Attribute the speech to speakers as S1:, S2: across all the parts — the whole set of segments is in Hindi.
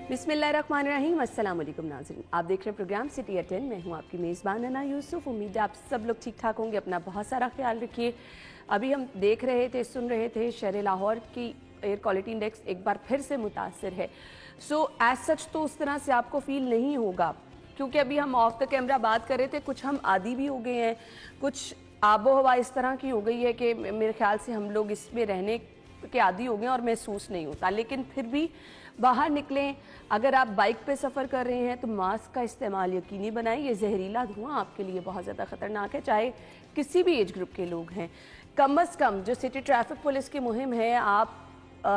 S1: बिस्मिल्लाहिर्रहमानिर्रहीम, अस्सलाम वालेकुम नाज़रीन। आप देख रहे हैं प्रोग्राम सिटी एट 10। मैं हूं आपकी मेज़बान अना यूसुफ। उम्मीद है आप सब लोग ठीक ठाक होंगे। अपना बहुत सारा ख्याल रखिए। अभी हम देख रहे थे, सुन रहे थे, शहर लाहौर की एयर क्वालिटी इंडेक्स एक बार फिर से मुतासर है। सो एज सच तो उस तरह से आपको फील नहीं होगा, क्योंकि अभी हम ऑफ द कैमरा बात कर रहे थे, कुछ हम आदी भी हो गए हैं, कुछ आबो हवा इस तरह की हो गई है कि मेरे ख्याल से हम लोग इसमें रहने के आदी हो गए और महसूस नहीं होता। लेकिन फिर भी बाहर निकलें, अगर आप बाइक पे सफ़र कर रहे हैं तो मास्क का इस्तेमाल यकीनी बनाएं। ये जहरीला धुआं आपके लिए बहुत ज़्यादा ख़तरनाक है, चाहे किसी भी एज ग्रुप के लोग हैं। कम अज़ कम जो सिटी ट्रैफिक पुलिस की मुहिम है, आप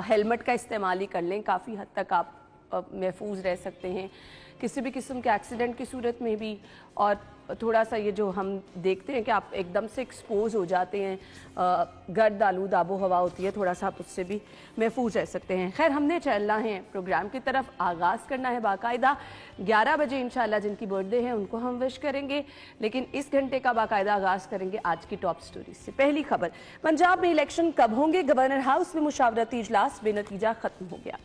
S1: हेलमेट का इस्तेमाल ही कर लें, काफ़ी हद तक आप महफूज रह सकते हैं किसी भी किस्म के एक्सीडेंट की सूरत में भी। और थोड़ा सा ये जो हम देखते हैं कि आप एकदम से एक्सपोज हो जाते हैं, गर्द आलूद आबो हवा होती है, थोड़ा सा आप उससे भी महफूज रह सकते हैं। खैर, हमने चलना है प्रोग्राम की तरफ, आगाज़ करना है बाकायदा। 11 बजे इंशाल्लाह जिनकी बर्थडे है उनको हम विश करेंगे, लेकिन इस घंटे का बाकायदा आगाज़ करेंगे आज की टॉप स्टोरी से। पहली खबर, पंजाब में इलेक्शन कब होंगे? गवर्नर हाउस में मुशावरती इजलास बेनतीजा खत्म हो गया।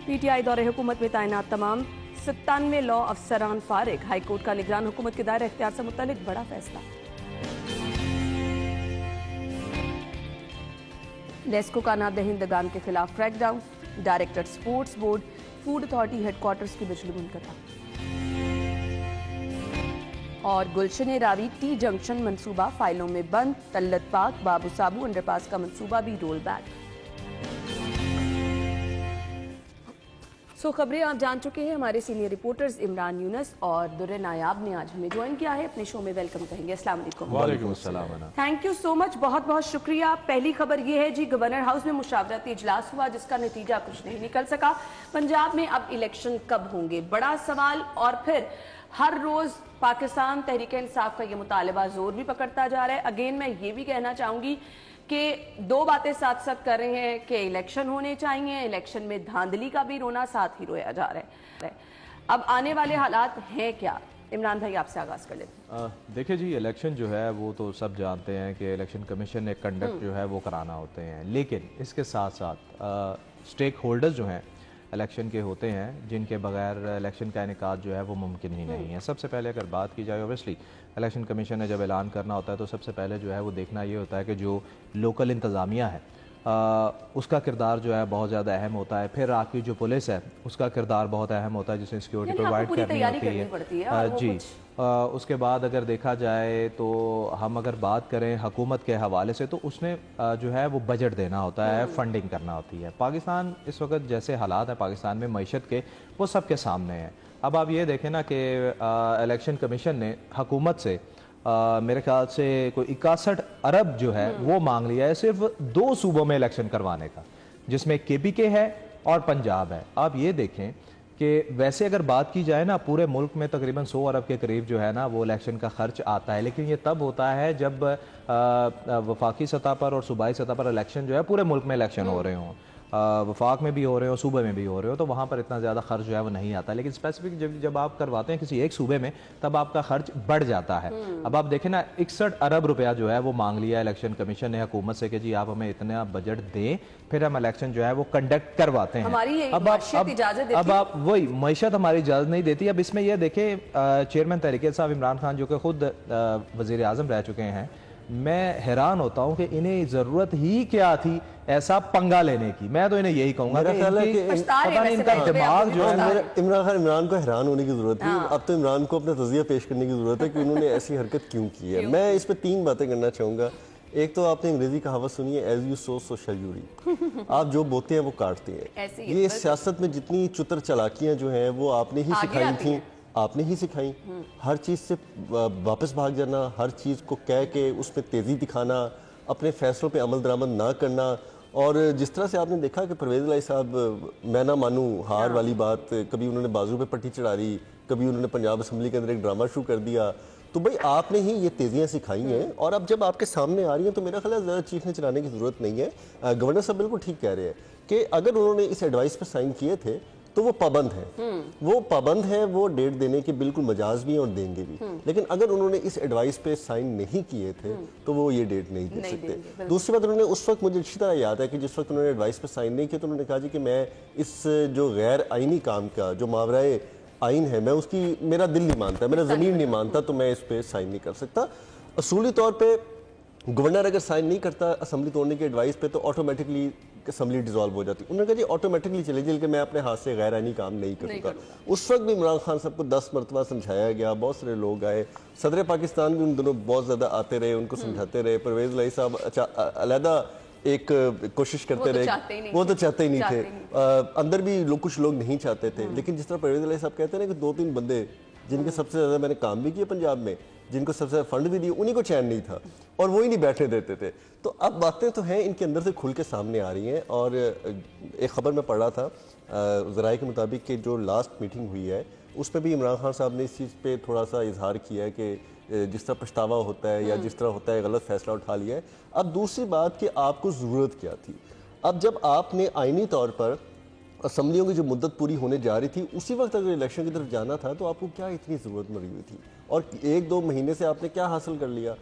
S1: पीटीआई दौरे हुकूमत में तैनात तमाम 97 लॉ अफसरान फारिग। हाईकोर्ट का निगरान हुकूमत के दायरे इख्तियार से मुतालिक बड़ा फैसला। नेस्को का नादहिंदगान के खिलाफ crackdown. Director sports board, food authority headquarters की बिजली मुनक़ता। और गुलशन रावी टी जंक्शन मंसूबा फाइलों में बंद। तल्लत पाक बाबू साबू अंडरपास का मंसूबा भी रोल बैक। खबरें आप जान चुके हैं। हमारे सीनियर रिपोर्टर्स इमरान यूनस और दुर्र नायाब ने आज हमें ज्वाइन किया है। अपने शो में वेलकम कहेंगे। अस्सलाम वालेकुम।
S2: वालेकुम अस्सलाम।
S1: थैंक यू सो मच, बहुत बहुत शुक्रिया। पहली खबर ये है जी, गवर्नर हाउस में मुशावरती इजलास हुआ जिसका नतीजा कुछ नहीं निकल सका। पंजाब में अब इलेक्शन कब होंगे, बड़ा सवाल। और फिर हर रोज पाकिस्तान तहरीक इंसाफ का ये मुतालबा जोर भी पकड़ता जा रहा है। अगेन मैं ये भी कहना चाहूंगी कि दो बातें साथ साथ कर रहे हैं कि इलेक्शन होने चाहिए, इलेक्शन में धांधली का भी रोना साथ ही रोया जा रहा है। अब आने वाले हालात हैं क्या? इमरान भाई आपसे आगाज कर लेते हैं।
S2: देखिए जी, इलेक्शन जो है वो तो सब जानते हैं कि इलेक्शन कमीशन ने कंडक्ट जो है वो कराना होते हैं, लेकिन इसके साथ साथ स्टेक होल्डर्स जो हैं इलेक्शन के होते हैं, जिनके बगैर इलेक्शन का इनेकाद जो है वो मुमकिन ही नहीं है। सबसे पहले अगर बात की जाए, ओबियसली इलेक्शन कमीशन ने जब ऐलान करना होता है तो सबसे पहले जो है वो देखना ये होता है कि जो लोकल इंतज़ामिया है उसका किरदार जो है बहुत ज़्यादा अहम होता है। फिर आपकी जो पुलिस है उसका किरदार बहुत अहम होता है, जिसने सिक्योरिटी प्रोवाइड करनी होती है जी। उसके बाद अगर देखा जाए तो हम अगर बात करें हुकूमत के हवाले से, तो उसने जो है वो बजट देना होता है, फंडिंग करना होती है। पाकिस्तान इस वक्त जैसे हालात है पाकिस्तान में मईशत के, वो सबके सामने है। अब आप ये देखें ना कि इलेक्शन कमीशन ने हुकूमत से मेरे ख्याल से कोई 61 अरब जो है वो मांग लिया है सिर्फ 2 सूबों में इलेक्शन करवाने का, जिसमें केपीके है और पंजाब है। आप ये देखें कि वैसे अगर बात की जाए ना, पूरे मुल्क में तकरीबन 100 अरब के करीब जो है ना वो इलेक्शन का खर्च आता है, लेकिन ये तब होता है जब वफाकी सतह पर और सूबाई सतह पर इलेक्शन जो है पूरे मुल्क में इलेक्शन हो रहे हों, वफाक में भी हो रहे हो, सूबे में भी हो रहे हो, तो वहाँ पर इतना ज़्यादा खर्च जो है वो नहीं आता। लेकिन स्पेसिफिक जब आप करवाते हैं किसी एक सूबे में, तब आपका खर्च बढ़ जाता है। अब आप देखें ना, 61 अरब रुपया जो है वो मांग लिया इलेक्शन कमीशन ने हुकूमत से कि जी आप हमें इतना बजट दें, फिर हम इलेक्शन जो है वो कंडक्ट करवाते हैं। अब आप वही मईशत हमारी इजाज़त नहीं देती। अब इसमें यह देखें, चेयरमैन तहरीक साहब इमरान खान जो कि खुद वज़ीर आज़म रह चुके हैं, मैं हैरान होता हूं कि इन्हें ज़रूरत ही क्या थी ऐसा पंगा लेने की। मैं तो इन्हें यही कहूंगा कि इनका दिमाग जो है,
S3: इमरान को हैरान होने की जरूरत है। अब तो इमरान को अपना तज़िया पेश करने की जरूरत है कि उन्होंने ऐसी हरकत क्यों की है। मैं इस पर 3 बातें करना चाहूंगा। एक तो आपने अंग्रेजी कहावत सुनी है, as you sow so shall you reap. आप जो बोते हैं वो काटते हैं। ये सियासत में जितनी चुतर चालाकियां जो हैं वो आपने ही सिखाई थी, आपने ही सिखाई। हर चीज़ से वापस भाग जाना, हर चीज़ को कह के उसमें तेज़ी दिखाना, अपने फैसलों पे अमल दरामद ना करना। और जिस तरह से आपने देखा कि परवेज़ इलाही साहब, मैं ना मानूं हार वाली बात, कभी उन्होंने बाजू पे पट्टी चढ़ा दी, कभी उन्होंने पंजाब असम्बली के अंदर एक ड्रामा शुरू कर दिया। तो भाई आपने ही ये तेज़ियाँ सिखाई हैं, और अब जब आपके सामने आ रही हैं तो मेरा ख्याल है ज़्यादा चीखने चलाने की ज़रूरत नहीं है। गवर्नर साहब बिल्कुल ठीक कह रहे हैं कि अगर उन्होंने इस एडवाइस पर साइन किए थे तो वो पाबंद है, वो पाबंद है, वो डेट देने के बिल्कुल मजाज भी हैं और देंगे भी। लेकिन अगर उन्होंने इस एडवाइस पे साइन नहीं किए थे तो वो ये डेट नहीं दे सकते। दूसरी बात, उन्होंने उस वक्त, मुझे अच्छी तरह याद है कि जिस वक्त उन्होंने एडवाइस पे साइन नहीं किया तो उन्होंने कहा जी कि मैं इस जो गैर आईनी काम का जो मावराए आइन है, मैं उसकी, मेरा दिल नहीं मानता, मेरा ज़मीर नहीं मानता, तो मैं इस पे साइन नहीं कर सकता। असूली तौर पे गवर्नर अगर साइन नहीं करता असेंबली तोड़ने की एडवाइस पे तो ऑटोमेटिकली असेंबली डिसॉल्व हो जाती। उन्होंने कहा जी ऑटोमेटिकली चले जाइए कि मैं अपने हाथ से गैर आईनी काम नहीं करूँगा। उस वक्त भी इमरान खान साहब को 10 मरतबा समझाया गया, बहुत सारे लोग आए, सदर पाकिस्तान भी उन दोनों बहुत ज़्यादा आते रहे, उनको समझाते रहे। परवेज़ इलाही साहब अलहदा एक कोशिश करते रहे, वो तो चाहते ही नहीं थे। अंदर भी लोग, कुछ लोग नहीं चाहते थे। लेकिन जिस तरह परवेज़ इलाही साहब कहते हैं ना कि 2-3 बंदे जिनके सबसे ज़्यादा मैंने काम भी किया पंजाब में, जिनको सबसे ज़्यादा फंड भी दिए, उन्हीं को चैन नहीं था और वो ही नहीं बैठने देते थे। तो अब बातें तो हैं, इनके अंदर से खुल के सामने आ रही हैं। और एक ख़बर मैं पढ़ रहा था ज़राए के मुताबिक कि जो लास्ट मीटिंग हुई है उस पर भी इमरान खान साहब ने इस चीज़ पे थोड़ा सा इजहार किया है कि जिस तरह पछतावा होता है या जिस तरह होता है गलत फैसला उठा लिया है। अब दूसरी बात कि आपको ज़रूरत क्या थी। अब जब आपने आइनी तौर पर असम्बलियों की जो मुद्दत पूरी होने जा रही थी, उसी वक्त अगर इलेक्शन की तरफ जाना था तो आपको क्या इतनी ज़रूरत मरी हुई थी? और 1-2 महीने से आपने क्या हासिल कर लिया?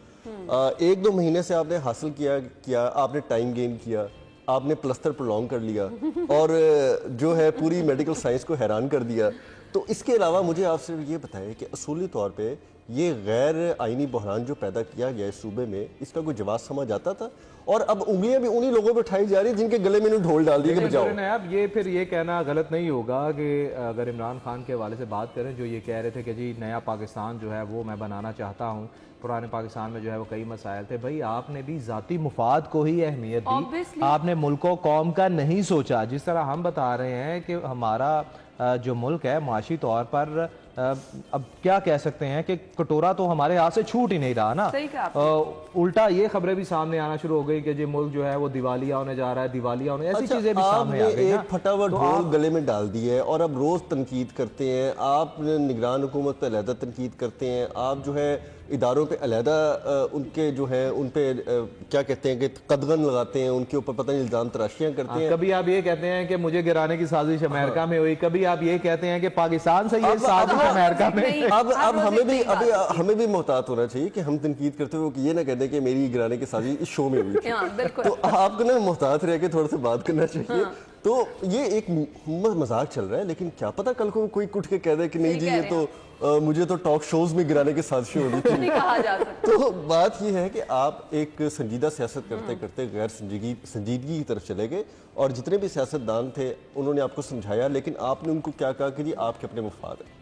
S3: 1-2 महीने से आपने हासिल किया आपने टाइम गेन किया, आपने प्लस्तर प्रोलॉन्ग कर लिया और जो है पूरी मेडिकल साइंस को हैरान कर दिया। तो इसके अलावा मुझे आपसे ये बताएं कि असूली तौर पे ये गैर आइनी बहरान जो पैदा किया गया है सूबे में, इसका कोई जवाब समझ आता था? और अब उंगलियां भी उन्हीं लोगों पर उठाई जा रही है जिनके गले में इन्हें ढोल डाल दिया कि बचाओ।
S2: अब ये फिर ये कहना गलत नहीं होगा कि अगर इमरान खान के हवाले से बात करें, जो ये कह रहे थे कि जी नया पाकिस्तान जो है वो मैं बनाना चाहता हूँ, पुराने पाकिस्तान में जो है वो कई मसाइल थे। भाई आपने भी ज़ाती मुफाद को ही अहमियत दी, आपने मुल्क कौम का नहीं सोचा। जिस तरह हम बता रहे हैं कि हमारा जो मुल्क है माशी तौर पर अब क्या कह सकते हैं कि कटोरा तो हमारे हाथ से छूट ही नहीं रहा ना। उल्टा ये खबरें भी सामने आना शुरू हो गई कि जो मुल्क जो है वो दिवालिया होने जा रहा है, दिवालिया होने, ऐसी चीजें भी सामने आ गई ना।
S3: एक फटा हुआ ढोल गले में डाल दी है और अब रोज तनकीद करते हैं आप, निगरान हुकूमत पे अलहदा तनकीद करते हैं आप, जो है इदारों पे अलहदा उनके जो है उन पे क्या कहते हैं कि कदगन लगाते हैं, उनके ऊपर पता नहीं इल्जाम तराशियां करते हैं।
S2: कभी आप ये कहते हैं कि मुझे गिराने की साजिश अमेरिका में हुई, कभी आप ये कहते हैं कि पाकिस्तान से ये साजिश अमेरिका में।
S3: अब हमें भी मोहतात होना चाहिए कि हम तनकीद करते हुए ये ना कहते हैं कि मेरी गिराने की साजिश इस शो में हुई थी। तो आपको ना मोहतात रह के थोड़ा सा बात करना चाहिए। तो ये एक मजाक चल रहा है, लेकिन क्या पता कल को कोई उठ के कह दे कि नहीं जी ये तो मुझे तो टॉक शोज में गिराने की साजिशें हो रही थी। तो बात ये है कि आप एक संजीदा सियासत करते करते गैर संजीदगी की तरफ चले गए और जितने भी सियासतदान थे उन्होंने आपको समझाया, लेकिन आपने उनको क्या कहा कि जी आपके अपने मुफाद है।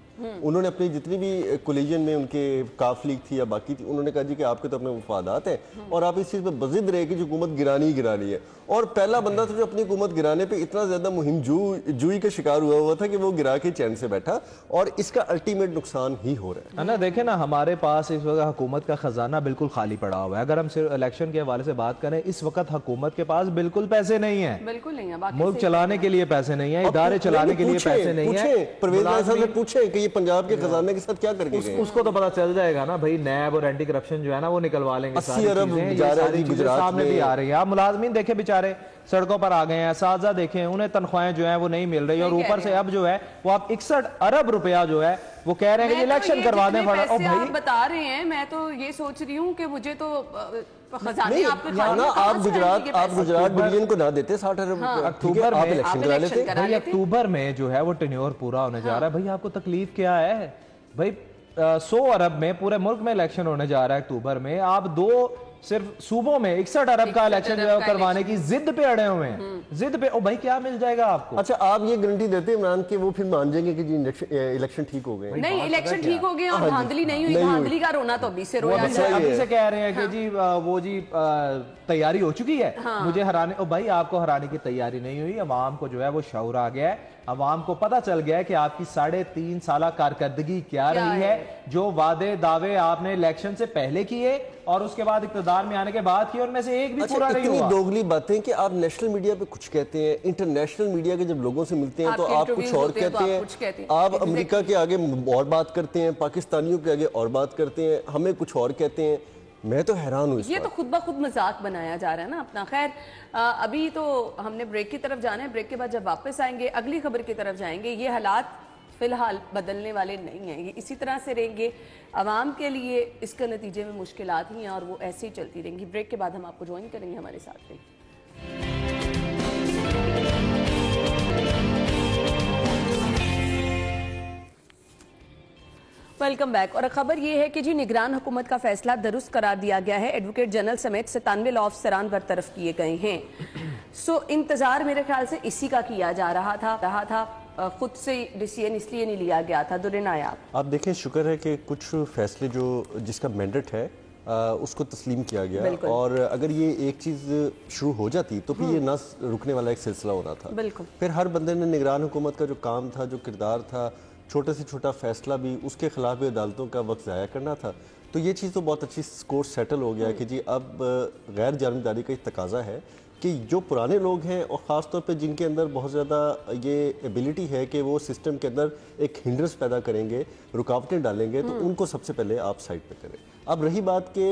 S3: उन्होंने अपनी जितनी भी कोलिजन में उनके काफ लीग थी या बाकी थी, उन्होंने कहा जी कि आपके तो अपने मुफादात हैं और आप इस चीज़ पे बजिद रहे कि जो हुकूमत गिरानी ही गिरानी है। और पहला बंदा था जो अपनी हुकूमत गिराने पे इतना ज़्यादा मुहिम जुई का शिकार हुआ था कि वो गिरा के चैन से बैठा और इसका अल्टीमेट नुकसान ही हो रहा
S2: है ना। देखें ना, हमारे पास इस वक्त हुकूमत का खजाना बिल्कुल खाली पड़ा हुआ है। अगर हम सिर्फ इलेक्शन के हवाले से बात करें, इस वक्त हुकूमत के पास बिल्कुल पैसे नहीं है,
S1: बिल्कुल नहीं है,
S2: मुल्क चलाने के लिए पैसे नहीं है, इदारे चलाने के लिए पैसे नहीं है।
S3: परवेज साहब से पूछे कि ये पंजाब के खजाने के साथ क्या करके गए?
S2: उसको तो पता चल जाएगा ना भाई। नैब और एंटी करप्शन जो है ना वो निकलवा लेंगे।
S3: 80 अरब गुजरात
S2: सामने भी आ रही है। आप मुलाजमीन देखे बेचारे सड़कों पर आ गए हैं, साजा देखें, उन्हें तनख्वाहें जो है वो नहीं मिल रही और ऊपर से अब जो है वो आप 61 अरब रुपया जो है वो कह रहे हैं कि इलेक्शन करवा दें।
S1: भाई बता रहे हैं, मैं तो ये सोच रही हूँ कि मुझे तो खजाने
S3: आप गुजरात डिवीजन को ना देते 60 अरब।
S2: अक्टूबर में इलेक्शन करा लेते भाई। अक्टूबर में जो है वो टेन्योर पूरा होने जा रहा है। भाई आपको तकलीफ क्या है भाई? 100 अरब में पूरे मुल्क में इलेक्शन होने जा रहा है अक्टूबर में, आप सिर्फ सूबों में 61 अरब का इलेक्शन जो है करवाने की जिद पे अड़े हुए हैं। जिद पे, ओ भाई क्या मिल जाएगा आपको?
S3: अच्छा, आप ये गारंटी देते हैं इमरान के वो फिर मान जाएंगे कि जी इलेक्शन ठीक हो गए?
S1: नहीं, इलेक्शन ठीक हो गए और धांधली नहीं हुई। धांधली का रोना तो अभी से रोया
S2: अभी से कह रहे हैं कि जी वो जी तैयारी हो चुकी है मुझे हराने। ओ भाई आपको हराने की तैयारी नहीं हुई। अवाम को जो है वो शऊर आ गया है, अवाम को पता चल गया है कि आपकी 3.5 साल कारकर्दगी क्या रही है। जो वादे दावे आपने इलेक्शन से पहले किए और उसके बाद इक़्तिदार में आने के बाद किए, उनमें से एक भी पूरा नहीं हुआ।
S3: दोगली बातें कि आप नेशनल मीडिया पे कुछ कहते हैं, इंटरनेशनल मीडिया के जब लोगों से मिलते हैं तो आप कुछ और कहते हैं, आप अमेरिका के आगे और बात करते हैं, पाकिस्तानियों के आगे और बात करते हैं, हमें कुछ और कहते हैं। मैं तो हैरान हूँ इस
S1: ये
S3: बात।
S1: तो खुद ब खुद मजाक बनाया जा रहा है ना अपना। खैर अभी तो हमने ब्रेक की तरफ जाना है, ब्रेक के बाद जब वापस आएंगे अगली खबर की तरफ जाएंगे। ये हालात फिलहाल बदलने वाले नहीं हैं, ये इसी तरह से रहेंगे। आवाम के लिए इसके नतीजे में मुश्किलात ही हैं और वो ऐसे ही चलती रहेंगी। ब्रेक के बाद हम आपको ज्वाइन करेंगे, हमारे साथ रहिए। Welcome back. और खबर यह है कि जी निगरान हुकूमत का फैसला दुरुस्त करार दिया गया है। एडवोकेट जनरल समेत 97 लॉ अफसरान बरतरफ किए गए हैं। इंतजार मेरे ख्याल से इसी का किया जा रहा था। खुद से डिसीजन इसलिए नहीं लिया गया था। दुर्रे नायाब, आप
S3: देखें, शुक्र है कि कुछ फैसले जो जिसका मैंडेट है उसको तस्लीम किया गया, और अगर ये एक चीज़ शुरू हो जाती तो फिर ये ना रुकने वाला एक सिलसिला होना था।
S1: बिल्कुल।
S3: फिर हर बंदे ने निगरान हुकूमत का जो काम था, जो किरदार था, छोटे से छोटा फैसला भी उसके खिलाफ भी अदालतों का वक्त ज़ाया करना था। तो ये चीज़ तो बहुत अच्छी स्कोर सेटल हो गया कि जी अब गैर जानबदारी का तकाजा है कि जो पुराने लोग हैं और ख़ास तौर पे जिनके अंदर बहुत ज़्यादा ये एबिलिटी है कि वो सिस्टम के अंदर एक हिंड्रेंस पैदा करेंगे, रुकावटें डालेंगे, तो उनको सबसे पहले आप साइड पे करें। अब रही बात के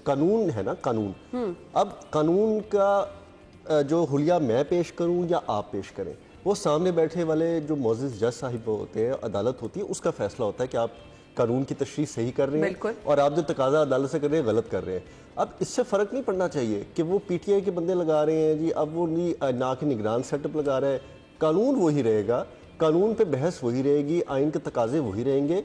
S3: कानून है ना, कानून, अब कानून का जो हुलिया मैं पेश करूं या आप पेश करें, वो सामने बैठे वाले जो मोअज़्ज़िज़ जज साहिब होते हैं, अदालत होती है, उसका फैसला होता है कि आप कानून की तशरीह सही कर रहे हैं और आप जो तकाजा अदालत से कर रहे हैं गलत कर रहे हैं। अब इससे फ़र्क नहीं पड़ना चाहिए कि वो पीटीआई के बंदे लगा रहे हैं जी, अब वो ना कि निगरान सेटअप लगा रहा है। कानून वही रहेगा, कानून पे बहस वही रहेगी, आइन के तकाजे वही रहेंगे,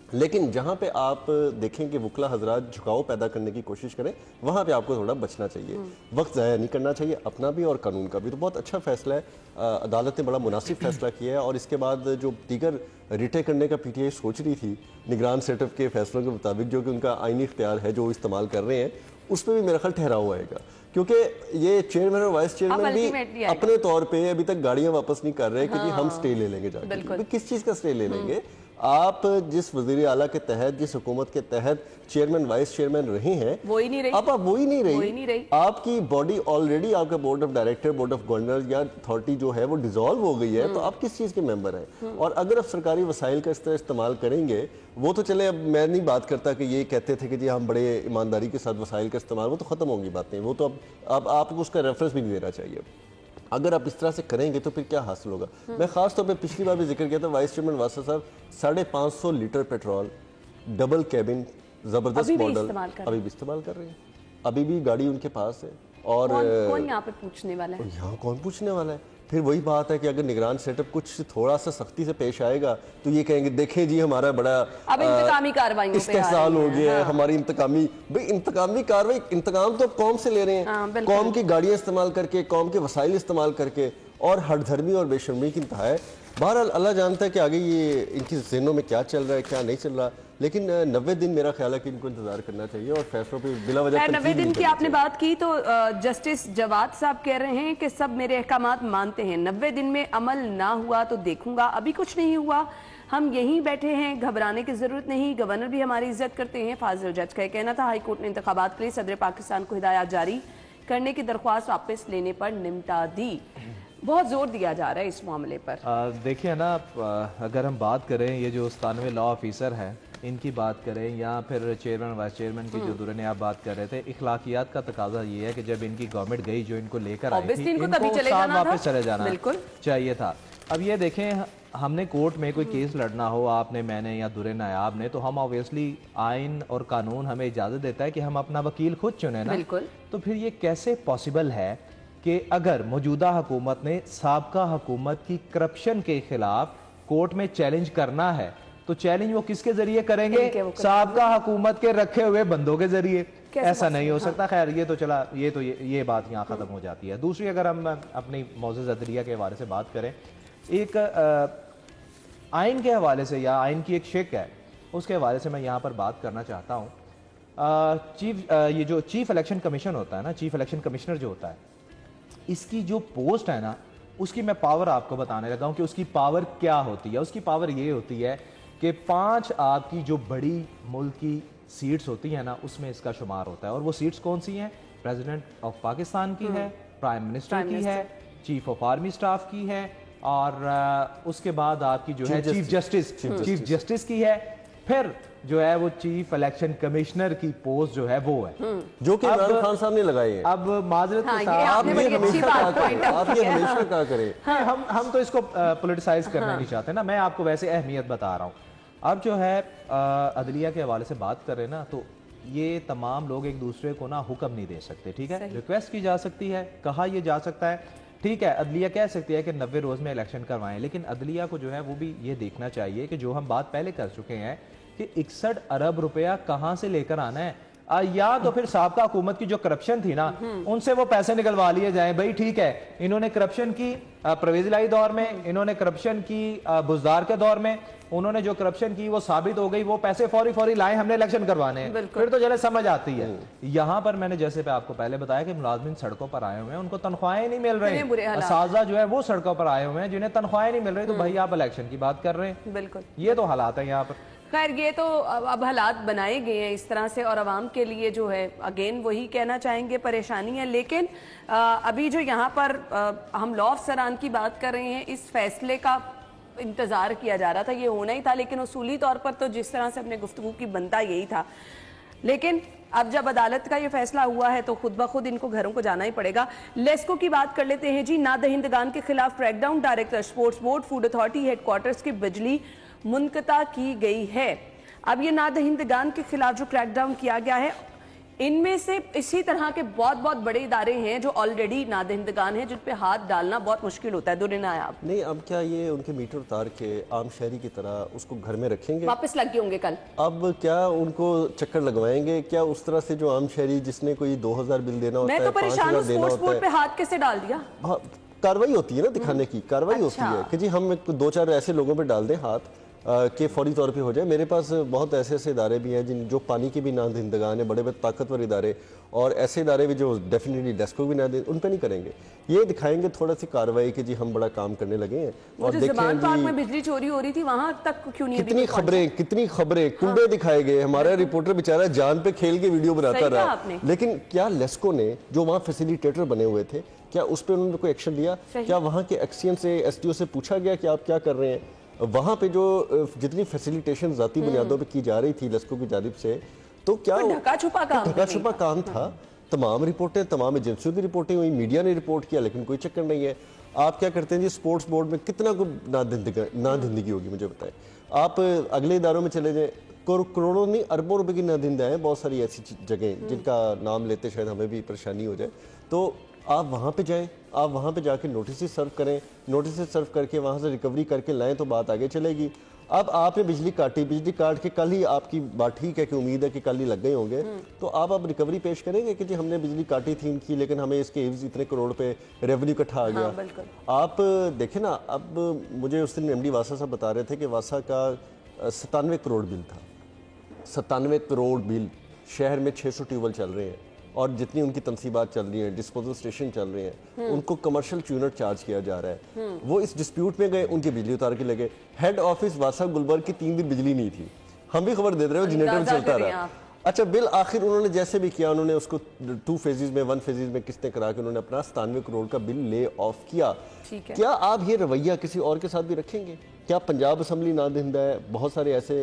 S3: लेकिन जहाँ पे आप देखें कि वकला हजरात झुकाव पैदा करने की कोशिश करें, वहाँ पे आपको थोड़ा बचना चाहिए, वक्त ज़ाया नहीं करना चाहिए अपना भी और कानून का भी। तो बहुत अच्छा फैसला है, अदालत ने बड़ा मुनासिब फैसला किया है। और इसके बाद जो दीगर रिटे करने का पीटीआई सोच रही थी निगरान सेटअप के फैसलों के मुताबिक, जो कि उनका आइनी इख्तियार है, जो इस्तेमाल कर रहे हैं, उस पर भी मेरा ख्याल ठहराव आएगा, क्योंकि ये चेयरमैन और वाइस चेयरमैन भी अपने तौर पे अभी तक गाड़ियां वापस नहीं कर रहे कि जी हम स्टे ले लेंगे जाके। किस चीज़ का स्टे ले लेंगे? आप जिस वज़ीर आला के तहत, जिस हुकूमत के तहत चेयरमैन वाइस चेयरमैन रहे हैं,
S1: वो ही नहीं रही।
S3: अब आप वो ही नहीं रही। आपकी बॉडी ऑलरेडी, आपका board of director, board of governor या अथॉरिटी जो है वो डिसॉल्व हो गई है, तो आप किस चीज़ के मेंबर हैं? और अगर आप सरकारी वसाइल का इस तरह इस्तेमाल करेंगे, वो तो चले, अब मैं नहीं बात करता कि ये कहते थे कि जी हम बड़े ईमानदारी के साथ वसाइल का इस्तेमाल, वो तो ख़त्म होंगी बातें, वो तो अब आपको उसका रेफरेंस भी नहीं देना चाहिए। अगर आप इस तरह से करेंगे तो फिर क्या हासिल होगा? मैं खास तौर पे पिछली बार भी जिक्र किया था, वाइस चेयरमैन वासा साहब 550 लीटर पेट्रोल, डबल कैबिन, जबरदस्त मॉडल अभी भी इस्तेमाल कर रहे हैं, अभी भी गाड़ी उनके पास है। और
S1: कौन यहाँ पे पूछने वाला है?
S3: यहाँ कौन पूछने वाला है? फिर वही बात है कि अगर निगरान सेटअप कुछ थोड़ा सा सख्ती से पेश आएगा तो ये कहेंगे देखें जी हमारा बड़ा
S1: अब इंतकामी कार्रवाई
S3: इस्तेहसाल हो गया है, हमारी इंतकामी। भाई इंतकामी कार्रवाई, इंतकाम तो कौम से ले रहे हैं, कौम की गाड़ियां इस्तेमाल करके, कौम के वसाइल इस्तेमाल करके, और हठधर्मी और बेशर्मी की इंतहा है। बहरहाल अल्लाह जानता है कि आगे ये इनकी ज़हनों में क्या चल रहा है, क्या नहीं चल रहा, लेकिन 90 दिन मेरा ख्याल है कि इनको इंतजार करना चाहिए और फैसलों पे बिला वजह
S1: 90 दिन की आपने बात की तो जस्टिस जवाद साहब कह रहे हैं कि सब मेरे अहकामात मानते हैं, 90 दिन में अमल ना हुआ तो देखूंगा, अभी कुछ नहीं हुआ, हम यहीं बैठे हैं, घबराने की जरूरत नहीं, गवर्नर भी हमारी इज्जत करते हैं। फाजिल जज का कहना था। हाईकोर्ट ने इंतखाबात के लिए सदर पाकिस्तान को हिदायत जारी करने की दरख्वास्त वापस लेने पर निमटा दी। बहुत जोर दिया जा रहा है इस मामले पर।
S2: देखिए ना, अगर हम बात करें ये जो 97 लॉ ऑफिसर हैं इनकी बात करें, या फिर चेयरमैन वाइस चेयरमैन की जो दुर्रे ने आप बात कर रहे थे, इखलाकियात का तकाजा ये है कि जब इनकी गवर्नमेंट गई जो इनको लेकर आई थी, इनको वापस चले जाना चाहिए था। अब ये देखें, हमने कोर्ट में कोई केस लड़ना हो, आपने, मैंने या दुर्रे नायाब ने, तो हम ऑब्वियसली आइन और कानून हमें इजाजत देता है कि हम अपना वकील खुद चुने ना। तो फिर ये कैसे पॉसिबल है कि अगर मौजूदा हुकूमत ने साबका हुकूमत की करप्शन के खिलाफ कोर्ट में चैलेंज करना है, तो चैलेंज वो किसके जरिए करेंगे? साबका हुकूमत के रखे हुए बंदों के जरिए। ऐसा नहीं हो सकता। खैर ये तो चला, ये बात यहाँ खत्म हो जाती है। दूसरी, अगर हम अपनी मौजूद अदलिया के हवाले से बात करें, एक आइन के हवाले से या आइन की एक शिक है, उसके हवाले से मैं यहाँ पर बात करना चाहता हूँ। ये जो चीफ इलेक्शन कमीशन होता है ना, चीफ इलेक्शन कमिश्नर जो होता है, इसकी जो पोस्ट है ना, उसकी मैं पावर आपको बताने लगा हूं कि उसकी पावर क्या होती है। उसकी पावर ये होती है कि 5 आपकी जो बड़ी मुल्क की सीट्स होती हैं ना, उसमें इसका शुमार होता है। और वो सीट्स कौन सी हैं? प्रेसिडेंट ऑफ पाकिस्तान की है, प्राइम मिनिस्टर की है, चीफ ऑफ आर्मी स्टाफ की है, और उसके बाद आपकी जो है चीफ जस्टिस की है, फिर जो है वो चीफ इलेक्शन कमिश्नर की पोस्ट जो है वो है,
S3: जो कि इमरान खान साहब ने लगाई है।
S2: अब माजरत के
S1: हाँ,
S2: साथ
S3: आप ये हमेशा कहा करें, आप ये हमेशा कहा करें।
S2: हम तो इसको पॉलिटिसाइज करना नहीं चाहते ना, मैं आपको वैसे अहमियत बता रहा हूँ। अब जो है अदलिया के हवाले से बात कर रहे हैं ना, तो ये तमाम लोग एक दूसरे को ना हुक्म नहीं दे सकते, ठीक है, रिक्वेस्ट की जा सकती है, कहा यह जा सकता है, ठीक है, अदलिया कह सकती है कि 90 रोज में इलेक्शन करवाएं, लेकिन अदलिया को जो है वो भी ये देखना चाहिए कि जो हम बात पहले कर चुके हैं कि 61 अरब रुपया कहां से लेकर आना है, या तो फिर साबका हुकूमत की जो करप्शन थी ना उनसे वो पैसे निकलवा लिए जाएं। भाई ठीक है, इन्होंने करप्शन की परवेज इलाही दौर में, इन्होंने करप्शन की बुजदार के दौर में, उन्होंने जो करप्शन की वो साबित हो गई, वो पैसे फौरी फौरी लाए, हमने इलेक्शन करवाने हैं, फिर तो चले समझ आती है। यहाँ पर मैंने जैसे पे आपको पहले बताया कि मुलाजमिन सड़कों पर आए हुए हैं, उनको तनख्वाहें नहीं मिल रही, असाजा जो है वो सड़कों पर आए हुए हैं जिन्हें तनख्वाहें नहीं मिल रही, तो भाई आप इलेक्शन की बात कर रहे हैं।
S1: बिल्कुल,
S2: ये तो हालात है यहाँ पर।
S1: खैर ये तो अब हालात बनाए गए हैं इस तरह से, और आवाम के लिए जो है अगेन वही कहना चाहेंगे परेशानी है। लेकिन अभी जो यहाँ पर हम लॉ ऑफ सरान की बात कर रहे हैं, इस फैसले का इंतजार किया जा रहा था, ये होना ही था, लेकिन उसूली तौर पर तो जिस तरह से अपने गुफ्तगू की बनता यही था। लेकिन अब जब अदालत का ये फैसला हुआ है तो खुद ब खुद इनको घरों को जाना ही पड़ेगा। लेस्को की बात कर लेते हैं जी। नादहिंदगान के खिलाफ crackdown, director sports board food authority headquarters की बिजली मुनक़ता की गई है। अब ये नादहिंदगान के खिलाफ जो क्रैकडाउन किया गया है, इनमें से इसी तरह के बहुत बहुत बड़े इदारे हैं जो ऑलरेडी नादहिंदगान हैं, जिन पे हाथ डालना बहुत मुश्किल होता है। दुर्नायाब
S3: नहीं, अब क्या ये उनके मीटर उतार के आम शहरी की तरह उसको घर में रखेंगे?
S1: वापस लग गए होंगे कल।
S3: अब क्या उनको चक्कर लगवाएंगे क्या उस तरह से जो आम शहरी जिसने कोई 2000 बिल देना होता है,
S1: मैं तो परेशान हूँ, स्पोर्ट्स बोर्ड पे हाथ कैसे डाल दिया?
S3: हाँ, कार्रवाई होती है ना, दिखाने की कार्रवाई होती है कि जी हम 2-4 ऐसे लोगों पे डाल दें हाथ के फौरी तौर पे हो जाए। मेरे पास बहुत ऐसे ऐसे इदारे भी हैं जिन जो पानी के भी नादहिंदगान है, बड़े बड़े ताकतवर इदारे, और ऐसे इदारे भी जो डेफिनेटली डेस्को भी ना दे, उन पे नहीं करेंगे। ये दिखाएंगे थोड़ा सी कार्रवाई कि जी हम बड़ा काम करने लगे हैं। और
S1: ज़बान पार्क में बिजली चोरी हो रही थी, वहां तक क्यों नहीं?
S3: कितनी खबरें कुंडे दिखाए गए। हमारा रिपोर्टर बेचारा जान पे खेल के वीडियो बनाता रहा, लेकिन क्या लेस्को ने जो वहाँ फैसिलिटेटर बने हुए थे, क्या उस पर उन्होंने कोई एक्शन लिया? क्या वहाँ के एक्सीएम से, एसडीओ से पूछा गया कि आप क्या कर रहे हैं? वहाँ पे जो जितनी फैसिलिटेशन जाती बुनियादों पे की जा रही थी लेस्को की जानिब से, तो क्या
S1: ढका छुपा काम
S3: था? तमाम रिपोर्टें, तमाम एजेंसियों की रिपोर्टें हुई, मीडिया ने रिपोर्ट किया, लेकिन कोई चक्कर नहीं है। आप क्या करते हैं जी, स्पोर्ट्स बोर्ड में कितना को नादहिंदगी होगी मुझे बताएं। आप अगले इदारों में चले जाए, करोड़ों नहीं अरबों रुपए की नादहिंदा है बहुत सारी ऐसी जगह जिनका नाम लेते शायद हमें भी परेशानी हो जाए। तो आप वहाँ पे जाएं, आप वहाँ पे जाके नोटिस सर्व करें, नोटिस सर्व करके वहाँ से रिकवरी करके लाएं तो बात आगे चलेगी। अब आपने बिजली काटी, बिजली काट के कल ही आपकी बात ठीक है कि उम्मीद है कि कल ही लग गए होंगे, तो आप अब रिकवरी पेश करेंगे कि जी हमने बिजली काटी थी इनकी, लेकिन हमें इसके इतने करोड़ पे रेवेन्यू इकट्ठा आ गया। आप देखें ना, अब मुझे उस दिन एमडी वासा साहब बता रहे थे कि वासा का 97 करोड़ बिल था, 97 करोड़ बिल। शहर में 600 ट्यूबवेल चल रहे हैं और जितनी उनकी तनसीबात चल रही हैं, डिस्पोजल स्टेशन चल रहे हैं, उनको कमर्शियल यूनिट चार्ज किया जा रहा है। वो इस डिस्प्यूट में गए, उनकी बिजली उतार के लगे। हेड ऑफिस वासा गुलबर्ग की 3 दिन बिजली नहीं थी, हम भी खबर दे रहे हो, जनरेटर चलता रहा। अच्छा, बिल आखिर उन्होंने जैसे भी किया, उन्होंने उसको 2 फेजेज में, 1 फेजेज में किस्तें करा के उन्होंने अपना 97 करोड़ का बिल ले ऑफ किया। क्या आप ये रवैया किसी और के साथ भी रखेंगे? क्या पंजाब असम्बली नादहिंदा है, बहुत सारे ऐसे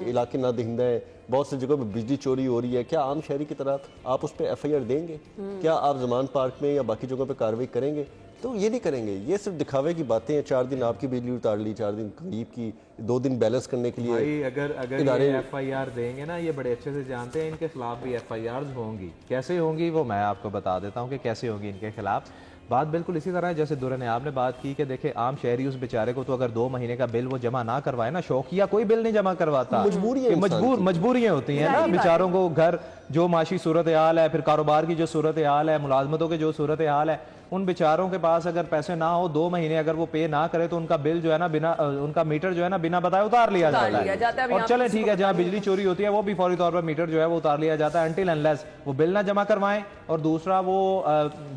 S3: इलाके नादहिंदा है, बहुत सी जगह पर बिजली चोरी हो रही है, क्या आम शहरी की तरह आप उस पर FIR देंगे? क्या आप जमान पार्क में या बाकी जगहों पर कार्रवाई करेंगे? तो ये नहीं करेंगे, ये सिर्फ दिखावे की बातें हैं। 4 दिन आपकी बिजली उतार ली, 4 दिन करीब की, 2 दिन बैलेंस करने के लिए।
S2: अगर ये FIR देंगे ना, ये बड़े अच्छे से जानते हैं इनके खिलाफ भी FIRs होंगी। कैसे होंगी वो मैं आपको बता देता हूँ कि कैसे होंगी इनके खिलाफ। बात बिल्कुल इसी तरह है जैसे दुर्नायाब ने बात की कि देखे आम शहरी उस बेचारे को तो अगर 2 महीने का बिल वो जमा ना करवाए ना, शौकिया कोई बिल नहीं जमा करवाता, मजबूरियां होती हैं ना बेचारों को। घर जो माशी सूरत हाल है, फिर कारोबार की जो सूरत हाल है, मुलाजमतों की जो सूरत हाल है, उन बेचारों के पास अगर पैसे ना हो, 2 महीने अगर वो पे ना करे तो उनका बिल जो है ना, बिना उनका मीटर जो है ना बिना बताए उतार लिया जाता है। और चले ठीक है, जहाँ बिजली चोरी होती है वो भी फौरी तौर पर मीटर जो है वो उतार लिया जाता है, अनटिल अनलेस वो बिल ना जमा करवाएं और दूसरा वो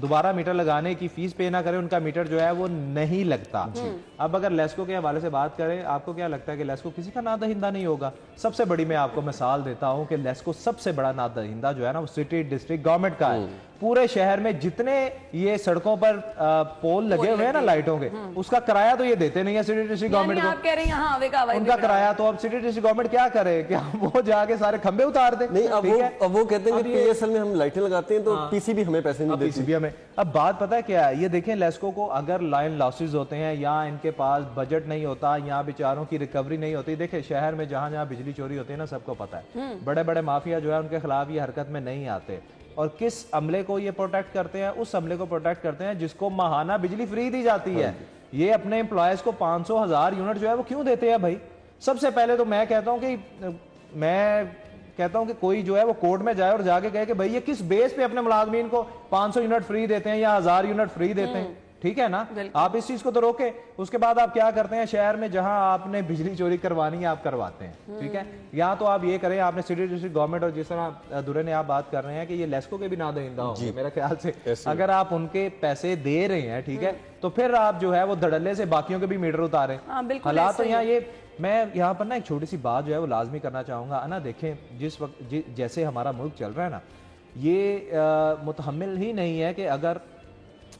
S2: दोबारा मीटर लगाने की फीस पे ना करें, उनका मीटर जो है वो नहीं लगता। अब अगर लेस्को के हवाले से बात करें, आपको क्या लगता है कि लेस्को किसी का नादहिंदा नहीं होगा? सबसे बड़ी मैं आपको मिसाल देता हूं कि लेस्को सबसे बड़ा नादहिंदा जो है ना वो सिटी डिस्ट्रिक्ट गवर्नमेंट का है। पूरे शहर में जितने ये सड़कों पर पोल लगे हुए हैं ना लाइटों के, उसका किराया तो ये देते नहीं है सिटी डिस्ट्रिक्ट गवर्नमेंट को।
S1: आप कह रहे हैं यहाँ आवे का
S2: उनका किराया तो अब सिटी डिस्ट्रिक्ट गवर्नमेंट क्या करे, क्या वो जाके सारे खंबे उतार दे?
S3: नहीं, अब वो कहते हैं कि पीएसएल में हम लाइटें लगाते हैं तो पीसीबी हमें पैसे नहीं देती।
S2: पीसीबी हमें। अब बात पता है क्या है, ये देखें लेस्को को अगर लाइन लॉसेज होते हैं या इनके पास बजट नहीं होता या बेचारों की रिकवरी नहीं होती, देखे शहर में जहां जहां बिजली चोरी होती है ना, सबको पता है, बड़े बड़े माफिया जो है उनके खिलाफ ये हरकत में नहीं आते। और किस अमले को ये प्रोटेक्ट करते हैं? उस अमले को प्रोटेक्ट करते हैं जिसको माहाना बिजली फ्री दी जाती है। ये अपने एम्प्लॉयज को 500,000 यूनिट जो है वो क्यों देते हैं भाई? सबसे पहले तो मैं कहता हूं कि कोई जो है वो कोर्ट में जाए और जाके कहे कि भाई ये किस बेस पे अपने मुलाजमीन को 500 यूनिट फ्री देते हैं या 1000 यूनिट फ्री देते हैं, ठीक है ना? आप इस चीज को तो रोके। उसके बाद आप क्या करते हैं, शहर में जहां आपने बिजली चोरी करवानी है आप करवाते हैं, ठीक है? या तो आप ये करें, आपने सिटी डिस्ट्रिक्ट गवर्नमेंट, और जिस तरह दुरे ने आप बात कर रहे हैं कि ये लेस्को के भी ना दरिंदा होंगे मेरे ख्याल से, अगर आप उनके पैसे दे रहे हैं, ठीक है, तो फिर आप जो है वो धड़ल्ले से बाकियों के भी मीटर उतारें। हालात तो यहाँ ये, मैं यहाँ पर ना एक छोटी सी बात जो है वो लाजमी करना चाहूंगा ना। देखें जिस वक्त जैसे हमारा मुल्क चल रहा है ना, ये मुतहम्मिल ही नहीं है कि अगर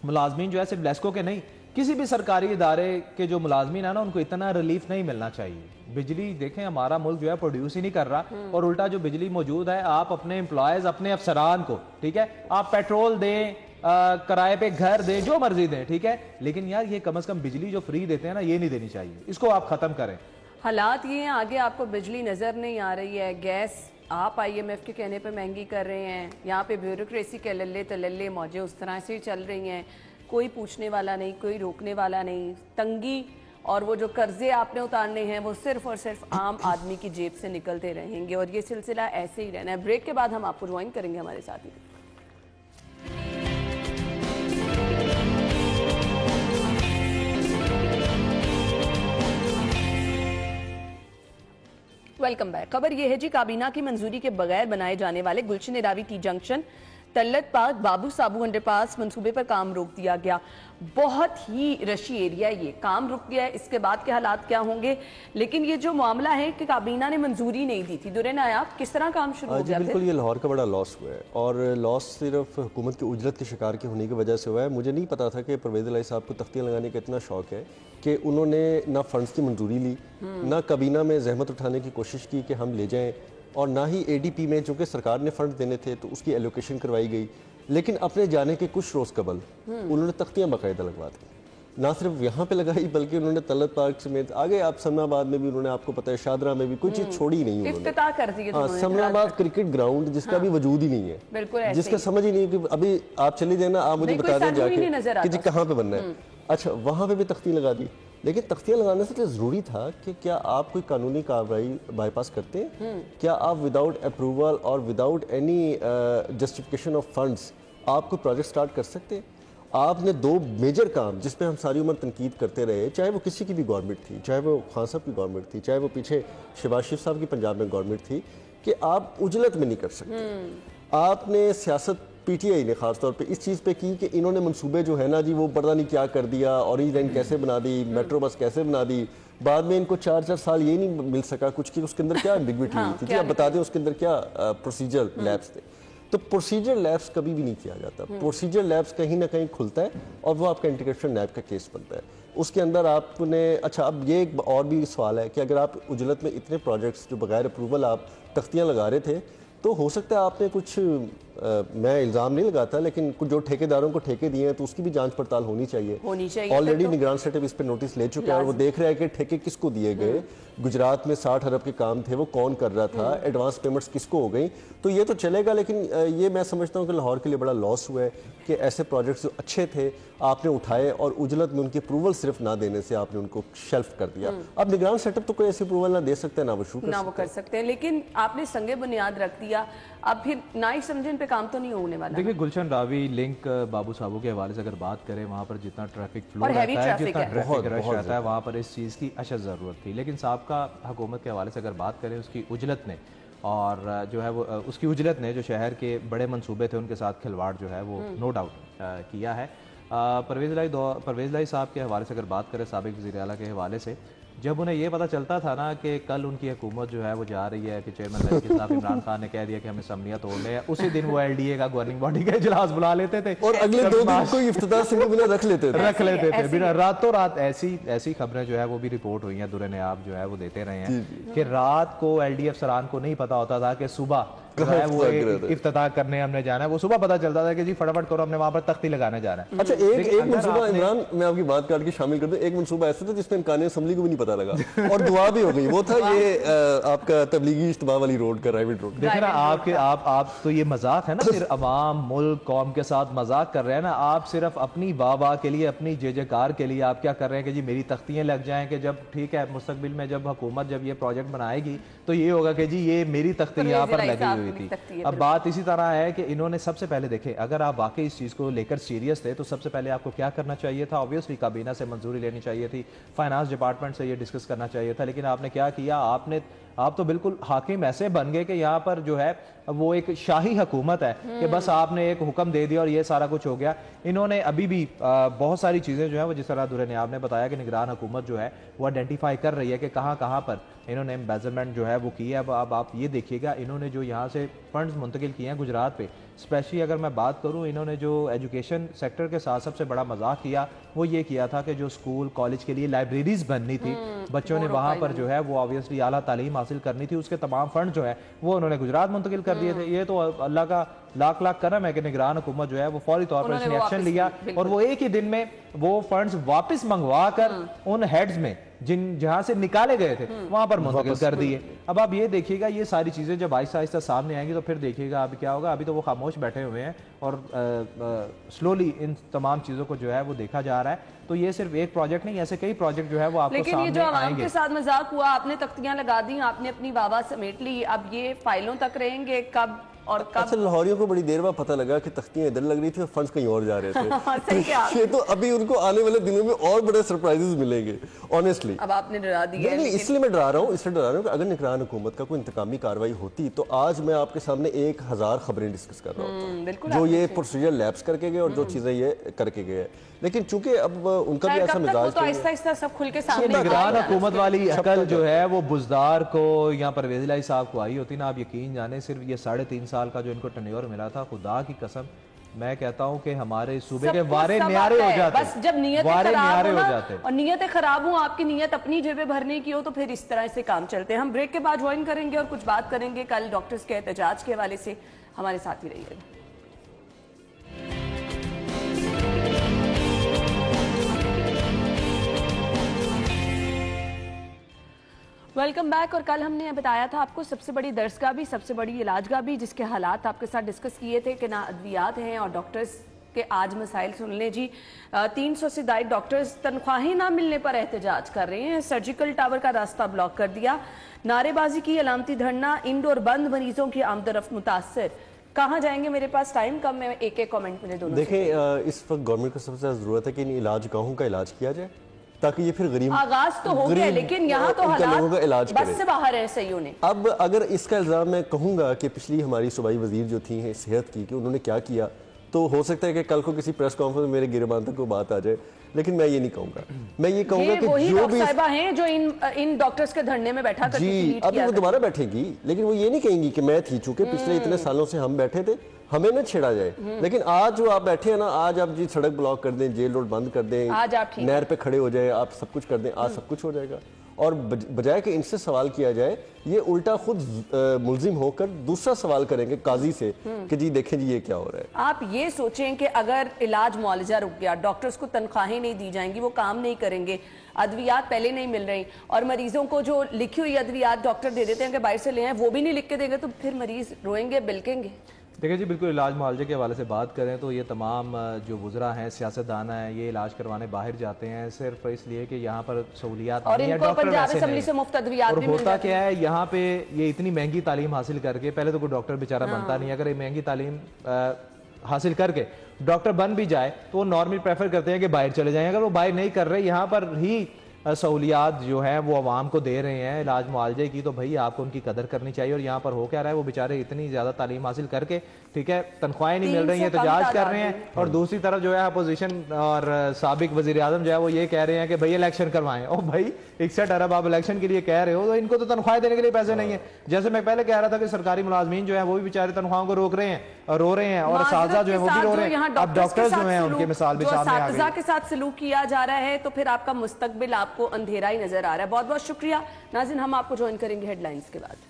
S2: मुलाजमीन जो है सिर्फ लेस्को के नहीं, किसी भी सरकारी इदारे के जो मुलाजमीन है ना, उनको इतना रिलीफ नहीं मिलना चाहिए। बिजली देखें हमारा मुल्क जो है प्रोड्यूस ही नहीं कर रहा, और उल्टा जो बिजली मौजूद है, आप अपने एम्प्लॉयज, अपने अफसरान को, ठीक है, आप पेट्रोल दें, किराए पे घर दें, जो मर्जी दें, ठीक है, लेकिन यार ये कम से कम बिजली जो फ्री देते हैं ना, ये नहीं देनी चाहिए। इसको आप खत्म करें।
S1: हालात ये हैं, आगे आपको बिजली नजर नहीं आ रही है, गैस आप आईएमएफ के कहने पे महंगी कर रहे हैं, यहाँ पे ब्यूरोक्रेसी के लल्ले तलल्ले मौजे उस तरह से चल रही हैं, कोई पूछने वाला नहीं, कोई रोकने वाला नहीं, तंगी और वो जो कर्जे आपने उतारने हैं वो सिर्फ और सिर्फ आम आदमी की जेब से निकलते रहेंगे, और ये सिलसिला ऐसे ही रहना है। ब्रेक के बाद हम आपको ज्वाइन करेंगे हमारे साथ ही। Welcome back. खबर यह है जी, काबीना की मंजूरी के बगैर बनाए जाने वाले गुलशन रावी टी जंक्शन, तल्लत पार्क, बाबू साबू अंडरपास मंसूबे पर काम रोक दिया गया। बहुत ही रशी एरिया, ये काम रुक गया है, इसके बाद के हालात क्या होंगे? लेकिन ये जो मामला है कि काबीना ने मंजूरी नहीं दी थी, दुरे नायाब किस तरह काम शुरू हो गया?
S3: बिल्कुल, ये लाहौर का बड़ा लॉस हुआ है, और लॉस सिर्फ हुकूमत की उजरत के शिकार के होने की वजह से हुआ है। मुझे नहीं पता था कि परवेज़ इलाही साहब को तख्तियाँ लगाने का इतना शौक है कि उन्होंने ना फंड्स की मंजूरी ली, ना काबीना में जहमत उठाने की कोशिश की कि हम ले जाएं, और ना ही एडीपी में, चूँकि सरकार ने फंड देने थे तो उसकी एलोकेशन करवाई गई। लेकिन अपने जाने के कुछ रोज़ कबल उन्होंने तख्तियाँ बाकायदा लगवा दी। ना सिर्फ यहाँ पे लगाई, बल्कि उन्होंने तल्लत पार्क समेत आगे, आप समनाबाद में भी उन्होंने, आपको पता है, शादरा में भी कोई चीज़ छोड़ी नहीं उन्होंने।
S1: कर दी।
S3: हाँ, समनाबाद क्रिकेट ग्राउंड जिसका भी वजूद ही नहीं है, जिसका समझ ही नहीं है कि अभी आप चली जाए ना, आप मुझे बता दें जाके कि जी कहाँ पे बनना है। अच्छा, वहाँ पे भी तख्ती लगा दी। लेकिन तख्तियाँ लगाने से तो ज़रूरी था कि क्या आप कोई कानूनी कार्रवाई बाईपास करते हैं? क्या आप विदाउट अप्रूवल और without any justification of funds आप कोई प्रोजेक्ट स्टार्ट कर सकते हैं? आपने दो मेजर काम जिस पे हम सारी उम्र तनकीद करते रहे, चाहे वो किसी की भी गवर्नमेंट थी, चाहे वो खान साहब की गवर्नमेंट थी, चाहे वो पीछे शहबाज शरीफ साहब की पंजाब में गवर्नमेंट थी, कि आप उजलत में नहीं कर सकते। आपने सियासत पीटीआई ने खास तौर पे इस चीज़ पे की कि इन्होंने मंसूबे जो है ना जी, वो पता नहीं क्या कर दिया, ऑरेंज लाइन कैसे बना दी, मेट्रो बस कैसे बना दी, बाद में इनको 4-4 साल ये नहीं मिल सका कुछ कि उसके अंदर क्या एम्बिग्विटी हुई थी। आप बता दें उसके अंदर क्या प्रोसीजर लैब्स थे। तो प्रोसीजर लैब्स कभी भी नहीं किया जाता। प्रोसीजर लैब्स कहीं ना कहीं खुलता है और वो आपका एंटी करप्शन लैब का केस बनता है। उसके अंदर आपने, अच्छा, अब ये एक और भी सवाल है कि अगर आप उजलत में इतने प्रोजेक्ट्स जो बगैर अप्रूवल आप तख्तियाँ लगा रहे थे, तो हो सकता है आपने कुछ, मैं इल्ज़ाम नहीं लगाता, लेकिन कुछ जो ठेकेदारों को ठेके दिए हैं तो उसकी भी जांच पड़ताल होनी चाहिए। ऑलरेडी निगरान सेटअप इस पर नोटिस ले चुका है और वो देख रहा है कि ठेके किसको दिए गए। गुजरात में 60 अरब के काम थे, वो कौन कर रहा था, एडवांस पेमेंट्स किसको हो गई, तो ये तो चलेगा। लेकिन ये मैं समझता हूँ कि लाहौर के लिए बड़ा लॉस हुआ है कि ऐसे प्रोजेक्ट्स जो अच्छे थे आपने उठाए और उजलत में उनकी अप्रूवल सिर्फ ना देने से आपने उनको शेल्फ कर दिया। अब निगरान सेटअप तो कोई ऐसी अप्रूवल ना दे सकते, ना वो शुरू कर सकते हैं,
S1: लेकिन आपने संगे बुनियाद रख दिया, अब फिर ना ही समझे इन पे काम तो नहीं होने वाला।
S2: देखिए, गुलशन रावी लिंक बाबू साबू के हवाले से अगर बात करें, वहाँ पर जितना ट्रैफिक फ्लो रहता है, जितना ट्रैफिक रश रहता है, वहाँ पर इस चीज़ की अशद ज़रूरत थी। लेकिन साहब का हुकूमत के हवाले से अगर बात करें, उसकी उजलत ने, और जो है वो उसकी उजलत ने जो शहर के बड़े मंसूबे थे उनके साथ खिलवाड़ जो है वो नो डाउट किया है। परवेज़ इलाही साहब के हवाले से अगर बात करें, साबिक़ वज़ीर आला के हवाले से, जब उन्हें ये पता चलता था ना कि कल उनकी हुकूमत जो है वो जा रही है कि चेयरमैन तहरीक इंसाफ इमरान खान ने कह दिया कि हमें असम्बलियां तोड़ने हैं, उसी दिन वो LDA का गवर्निंग बॉडी का इजलास बुला लेते थे
S3: और अगले 2 दिन को इफ्तितार से बिना रख लेते थे
S2: बिना रातों रात। ऐसी खबरें जो है वो भी रिपोर्ट हुई हैं, दुर-ए-नयाब जो है वो देते रहे हैं कि रात को LD अफसरान को नहीं पता होता था कि सुबह जो है वो इफ्तिताह करने हमने जाना है। वो सुबह पता चलता था कि जी फटाफट करो, हमने वहां पर तख्ती लगाने जाना है।
S3: अच्छा, एक मनसूबा इमरान, मैं आपकी बात काट के शामिल कर दूं, एक मनसूबा ऐसा था जिसमें इम्कान असम्बली को भी नहीं पता लगा और दुआ भी हो गई। वो था ये आपका तबलीगी इज्तिमा वाली रोड का, राइवल रोड।
S2: देखिए ना, आप तो ये मजाक है ना, सिर्फ अवाम मुल्क कौम के साथ मजाक कर रहे हैं ना। आप सिर्फ अपनी वाह के लिए, अपनी जयकार के लिए आप क्या कर रहे हैं कि जी मेरी तख्तियां लग जाएं कि जब ठीक है मुस्तकबिल में जब हुकूमत जब ये प्रोजेक्ट बनाएगी तो ये होगा कि जी ये मेरी तख्ती यहाँ पर लगी हुई थी। अब बात इसी तरह है कि इन्होंने सबसे पहले देखे, अगर आप वाकई इस चीज़ को लेकर सीरियस थे तो सबसे पहले आपको क्या करना चाहिए था? ऑब्वियसली काबीना से मंजूरी लेनी चाहिए थी, फाइनेंस डिपार्टमेंट से ये डिस्कस करना चाहिए था। लेकिन आपने क्या किया? आप तो बिल्कुल हाकिम ऐसे बन गए कि यहाँ पर जो है वो एक शाही हुकूमत है कि बस आपने एक हुक्म दे दिया और ये सारा कुछ हो गया। इन्होंने अभी भी बहुत सारी चीज़ें जो है वो, जिस तरह दुर-ए-नयाब ने बताया कि निगरान हुकूमत जो है वो आइडेंटिफाई कर रही है कि कहाँ कहाँ पर इन्होंने एम्बेजलमेंट जो है वो की है। अब आप ये देखिएगा, इन्होंने जो यहाँ से फंड्स मुंतकिल किए हैं गुजरात पे, स्पेशली अगर मैं बात करूँ, इन्होंने जो एजुकेशन सेक्टर के साथ सबसे बड़ा मजाक किया वो ये किया था कि जो स्कूल कॉलेज के लिए लाइब्रेरीज बननी थी, बच्चों ने वहाँ पर जो है वो ऑब्वियसली आला तालीम हासिल करनी थी, उसके तमाम फंड जो है वो उन्होंने गुजरात मुंतकिल कर दिए थे। ये तो अल्लाह का लाख लाख करम है कि निगरान हुकूमत जो है वो फौरी तौर पर इसने एक्शन लिया और वो एक ही दिन में वो फंड्स वापस मंगवा कर उन हेड्स में जहां से निकाले गए थे वहां पर मुंतकिल कर दिए। अब आप ये देखिएगा, ये सारी चीजें जब आहिस्ता आहिस्ता सामने आएंगी तो फिर देखिएगा अभी क्या होगा। अभी तो वो खामोश बैठे हुए हैं और स्लोली इन तमाम चीजों को जो है वो देखा जा रहा है। तो ये सिर्फ एक प्रोजेक्ट नहीं, ऐसे कई प्रोजेक्ट जो है वो आपको
S1: लेकिन
S2: सामने
S1: ये जो आवाम
S2: आएंगे।
S1: के साथ मजाक हुआ, आपने तख्तियां लगा दी, आपने अपनी वाह समेट ली, अब ये फाइलों तक रहेंगे कब और कब?
S3: अच्छा, लाहौरियों को बड़ी देर बाद पता लगा कि तख्तियां इधर लग रही थी और फंड्स कहीं और जा रहे थे। ये तो अभी उनको आने वाले दिनों में और बड़े सरप्राइजेस मिलेंगे ऑनेस्टली।
S1: अब आपने डरा दिया।
S3: नहीं, इसलिए मैं डरा रहा हूँ, इसलिए डरा रहा हूँ कि अगर निगरान हुकूमत का कोई इंतकामी कार्रवाई होती तो आज मैं आपके सामने 1000 खबरें डिस्कस कर रहा हूँ, जो ये प्रोसीजर लैप्स करके गए और जो चीजें ये करके गए। लेकिन चूंकि अब उनका भी ऐसा मिजाज
S1: तो आहिस्ता आहिस्ता सब खुल के सामने
S2: निगरान हुकूमत वाली अकल जो है वो बुजदार को या परवेज इलाही साहब को आई होती ना। आप यकीन जाने, सिर्फ ये 3.5 साल का जो इनको टर्नओवर मिला था, खुदा की कसम मैं कहता हूं कि हमारे सूबे के वारे न्यारे हो जाते।
S1: बस जब नीयतें खराब हो ना, और नीयतें खराब हो, आपकी नीयत अपनी जेबें भरने की हो तो फिर इस तरह से काम चलते हैं। हम ब्रेक के बाद ज्वाइन करेंगे और कुछ बात करेंगे कल डॉक्टर्स के एहतजाज के हवाले से। हमारे साथ ही रहिएगा। Welcome back. और कल हमने बताया था आपको सबसे बड़ी दर्सगाह भी, सबसे बड़ी इलाजगाह भी, जिसके हालात आपके साथ डिस्कस किए थे कि ना अद्वियात हैं और डॉक्टर्स के आज मसाइल सुन लें जी। 300 से ज्यादा डॉक्टर्स तनख्वाहें ना मिलने पर एहतजाज कर रहे हैं, सर्जिकल टावर का रास्ता ब्लॉक कर दिया, नारेबाजी की, अलामती धरना, इंडोर बंद, मरीजों की आमदरफ्त मुतासर। कहाँ जाएंगे? मेरे पास टाइम कम है, एक एक कमेंट मेरे दोनों।
S3: देखें, इस वक्त गवर्नमेंट को सबसे ज्यादा जरूरत है कि इन इलाजगाहों का इलाज किया जाए ताकि ये फिर गरीब
S1: आगाज तो हो गया, लेकिन यहाँ तो हालात
S3: इलाज
S1: बस से बाहर है सही ने।
S3: अब अगर इसका इल्जाम मैं कहूंगा कि पिछली हमारी सूबाई वजीर जो थी सेहत की, कि उन्होंने क्या किया, तो हो सकता है कि कल को किसी प्रेस कॉन्फ्रेंस में मेरे गिरबान तक को बात आ जाए, लेकिन मैं ये नहीं कहूंगा। मैं ये कहूंगा कि जो भी
S1: साहिबा हैं जो इन डॉक्टर्स के धरने में बैठा करती थी,
S3: अब वो दोबारा बैठेगी, लेकिन वो ये नहीं कहेंगी कि मैं थी, चूंकि पिछले इतने सालों से हम बैठे थे, हमें ना छेड़ा जाए। लेकिन आज जो आप बैठे हैं ना, आज आप जी सड़क ब्लॉक कर दें, जेल रोड बंद कर दें,
S1: आज आप
S3: नहर पे खड़े हो जाए, आप सब कुछ कर दें, आज सब कुछ हो जाएगा। और बजाय कि इनसे सवाल किया जाए, ये उल्टा खुद मुलजिम होकर दूसरा सवाल करेंगे काजी से कि जी देखें जी ये क्या हो रहा है।
S1: आप ये सोचें कि अगर इलाज मुआवजा रुक गया, डॉक्टर्स को तनख्वाहें नहीं दी जाएंगी, वो काम नहीं करेंगे, अद्वियात पहले नहीं मिल रही, और मरीजों को जो लिखी हुई अद्वियात डॉक्टर दे देते हैं कि बाहर से ले आए, वो भी नहीं लिख के देंगे, तो फिर मरीज रोएंगे, बिलकेंगे।
S2: देखिए जी, बिल्कुल इलाज मुआवजे के हवाले से बात करें तो ये तमाम जो वुज़रा हैं, सियासतदान हैं, ये इलाज करवाने बाहर जाते हैं सिर्फ इसलिए कि यहाँ पर सहूलियात
S1: और
S2: नहीं है,
S1: इनको
S2: डॉक्टर
S1: पंजाब
S2: वैसे
S1: असेंबली
S2: नहीं।
S1: से मुफ्त अद्वियात
S2: और
S1: भी मिल
S2: होता
S1: जाती
S2: क्या है, यहाँ पे ये इतनी महंगी तालीम हासिल करके, पहले तो कोई डॉक्टर बेचारा बनता नहीं, अगर ये महंगी तालीम हासिल करके डॉक्टर बन भी जाए तो वो नॉर्मली प्रेफर करते हैं कि बाहर चले जाएं। अगर वो बाहर नहीं कर रहे, यहाँ पर ही सहूलियात जो हैं वो आवाम को दे रहे हैं इलाज मुआवजे की, तो भाई आपको उनकी कदर करनी चाहिए। और यहाँ पर हो क्या रहा है, वो बेचारे इतनी ज़्यादा तालीम हासिल करके, ठीक है, तनख्वाहें नहीं मिल रही हैं, एहतजाज कर रहे हैं, और दूसरी तरफ जो है अपोजिशन और साबिक वज़ीर आज़म जो है वो ये कह रहे हैं कि भाई इलेक्शन करवाएं। और भाई 61 अरब आप इलेक्शन के लिए कह रहे हो, तो इनको तो तनख्वाहें देने के लिए पैसे नहीं है। जैसे मैं पहले कह रहा था कि सरकारी मुलाजमीन जो है वो भी बेचारे तनख्वाहों को रोक रहे हैं और रो रहे हैं, और असातिज़ा जो है वो भी रो रहे हैं। अब डॉक्टर्स जो हैं उनकी मिसाल भी सामने आ गई।
S1: के साथ सलूक किया जा रहा है, तो फिर आपका मुस्तकबिल आपको अंधेरा ही नजर आ रहा है। बहुत बहुत शुक्रिया नाज़रीन, हम आपको ज्वाइन करेंगे हेडलाइंस के बाद।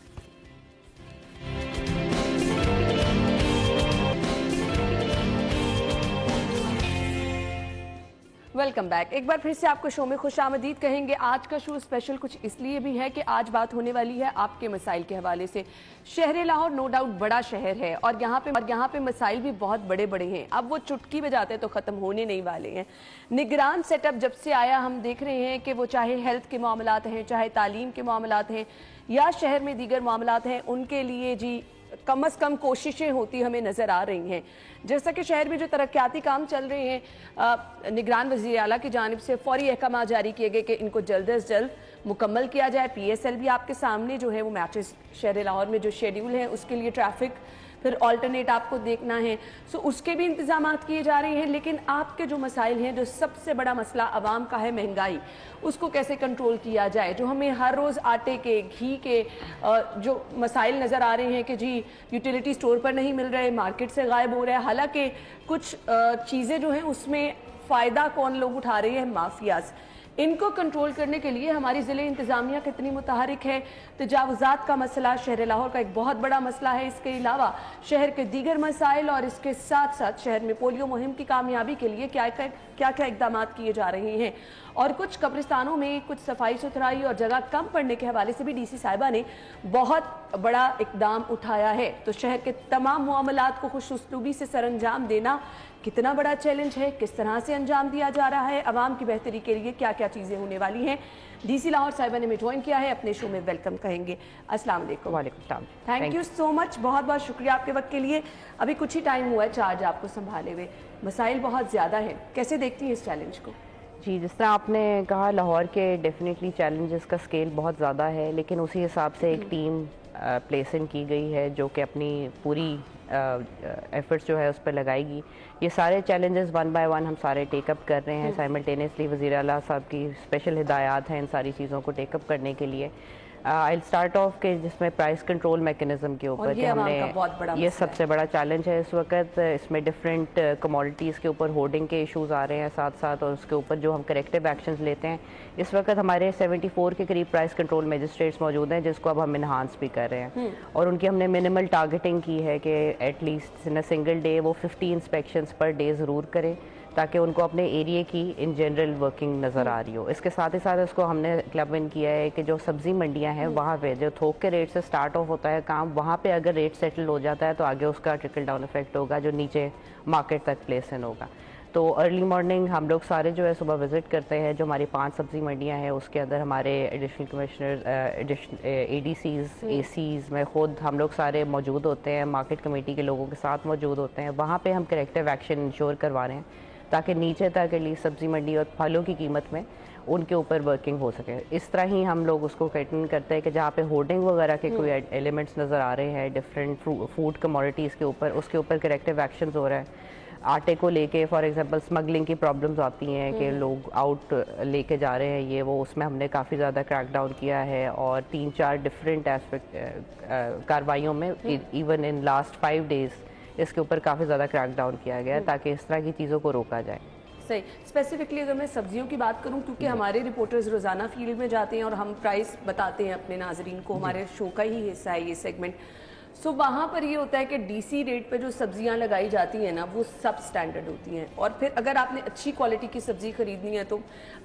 S1: Welcome back. एक बार फिर से आपको शो में खुशामदीद कहेंगे। आज का शो स्पेशल कुछ इसलिए भी है कि आज बात होने वाली है आपके मसाइल के हवाले से। शहर लाहौर नो डाउट बड़ा शहर है और यहाँ पे मसाइल भी बहुत बड़े बड़े हैं। अब वो चुटकी बजाते तो ख़त्म होने नहीं वाले हैं। निगरान सेटअप जब से आया हम देख रहे हैं कि वो चाहे हेल्थ के मामलात हैं, चाहे तालीम के मामलात हैं, या शहर में दीगर मामलात हैं, उनके लिए जी कम अज़ कम कोशिशें होती हमें नज़र आ रही हैं। जैसा कि शहर में जो तरक्याती काम चल रहे हैं, निगरान वज़ीर आला की जानिब से फौरी अहकाम जारी किए गए कि इनको जल्द अज जल्द मुकम्मल किया जाए। PSL भी आपके सामने जो है वो मैचेस शहर लाहौर में जो शेड्यूल है उसके लिए ट्रैफिक फिर ऑल्टरनेट आपको देखना है, सो उसके भी इंतजाम किए जा रहे हैं। लेकिन आपके जो मसाइल हैं, जो सबसे बड़ा मसला आवाम का है महंगाई, उसको कैसे कंट्रोल किया जाए। जो हमें हर रोज़ आटे के, घी के जो मसाइल नज़र आ रहे हैं कि जी यूटिलिटी स्टोर पर नहीं मिल रहे, मार्केट से गायब हो रहे हैं, हालांकि कुछ चीज़ें जो हैं उसमें फ़ायदा कौन लोग उठा रहे हैं, माफियाज। इनको कंट्रोल करने के लिए हमारी ज़िले इंतज़ामिया कितनी मुतहरिक है। तजावुज़ात का मसला शहर लाहौर का एक बहुत बड़ा मसला है। इसके अलावा शहर के दीगर मसाइल और इसके साथ साथ शहर में पोलियो मुहिम की कामयाबी के लिए क्या क्या इकदाम किए जा रहे हैं। और कुछ कब्रिस्तानों में कुछ सफाई सुथराई और जगह कम पड़ने के हवाले से भी DC साहिबा ने बहुत बड़ा इकदाम उठाया है। तो शहर के तमाम मामलात को खुश उसलूबी से सरअंजाम देना कितना बड़ा चैलेंज है, किस तरह से अंजाम दिया जा रहा है, आवाम की बेहतरी के लिए क्या क्या चीज़ें होने वाली हैं। DC लाहौर साहिबा ने हमें ज्वाइन किया है, अपने शो में वेलकम कहेंगे। अस्सलाम वालेकुम।
S4: वालेकुम सलाम।
S1: थैंक यू सो मच, बहुत बहुत शुक्रिया आपके वक्त के लिए। अभी कुछ ही टाइम हुआ है चार्ज आपको संभाले हुए, मसाइल बहुत ज़्यादा हैं, कैसे देखती हैं इस चैलेंज को?
S4: जी, जिस तरह आपने कहा, लाहौर के डेफिनेटली चैलेंजेस का स्केल बहुत ज़्यादा है, लेकिन उसी हिसाब से एक टीम प्लेस इन की गई है जो कि अपनी पूरी एफर्ट्स जो है उस पर लगाएगी। ये सारे चैलेंजेस वन बाय वन हम सारे टेकअप कर रहे हैं साइमल्टेनियसली। वज़ीर आला साहब की स्पेशल हिदायत हैं इन सारी चीज़ों को टेकअप करने के लिए। आई स्टार्ट ऑफ के जिसमें प्राइस कंट्रोल मैकेनिज्म के ऊपर कि हमने ये सबसे बड़ा चैलेंज है इस वक्त। इसमें डिफरेंट कमोडिटीज़ के ऊपर होर्डिंग के इश्यूज आ रहे हैं साथ साथ, और उसके ऊपर जो हम करेक्टिव एक्शंस लेते हैं। इस वक्त हमारे 74 के करीब प्राइस कंट्रोल मजिस्ट्रेट्स मौजूद हैं जिसको अब हम इन्हांस भी कर रहे हैं, और उनकी हमने मिनिमल टारगेटिंग की है कि at least in a single day वो 50 इंस्पेक्शंस पर डे ज़रूर करें ताकि उनको अपने एरिया की इन जनरल वर्किंग नज़र आ रही हो। इसके साथ ही साथ इसको हमने क्लब इन किया है कि जो सब्ज़ी मंडियां हैं वहाँ पे जो थोक के रेट से स्टार्ट ऑफ होता है काम, वहाँ पे अगर रेट सेटल हो जाता है तो आगे उसका ट्रिकल डाउन इफेक्ट होगा जो नीचे मार्केट तक प्लेस इन होगा। तो अर्ली मॉर्निंग हम लोग सारे जो है सुबह विज़िट करते हैं जो हमारी 5 सब्ज़ी मंडियाँ हैं, उसके अंदर हमारे एडिशनल कमिश्नर, ADCs, ACs में ख़ुद हम लोग सारे मौजूद होते हैं, मार्केट कमेटी के लोगों के साथ मौजूद होते हैं। वहाँ पे हम करेक्टिव एक्शन इंश्योर करवा रहे हैं ताकि नीचे तक के लिए सब्ज़ी मंडी और फलों की कीमत में उनके ऊपर वर्किंग हो सके। इस तरह ही हम लोग उसको कैटन करते हैं कि जहाँ पे होर्डिंग वगैरह के कोई एलिमेंट्स नज़र आ रहे हैं डिफरेंट फूड कमोडिटीज़ के ऊपर, उसके ऊपर करेक्टिव एक्शंस हो रहा है। आटे को लेके फॉर एग्जांपल स्मगलिंग की प्रॉब्लम्स आती हैं कि लोग आउट लेके जा रहे हैं ये वो, उसमें हमने काफ़ी ज़्यादा क्रैक डाउन किया है और 3-4 डिफरेंट एस्पेक्ट कार्रवाइयों में इवन इन लास्ट 5 डेज़ इसके ऊपर काफ़ी ज़्यादा क्रैक डाउन किया गया है ताकि इस तरह की चीज़ों को रोका जाए।
S1: सही। स्पेसिफिकली अगर मैं सब्जियों की बात करूं, क्योंकि हमारे रिपोर्टर्स रोज़ाना फील्ड में जाते हैं और हम प्राइस बताते हैं अपने नाजरीन को, हमारे शो का ही हिस्सा है ये सेगमेंट। सो वहाँ पर ये होता है कि DC रेट पे जो सब्जियाँ लगाई जाती हैं ना वो सब स्टैंडर्ड होती हैं, और फिर अगर आपने अच्छी क्वालिटी की सब्जी खरीदनी है तो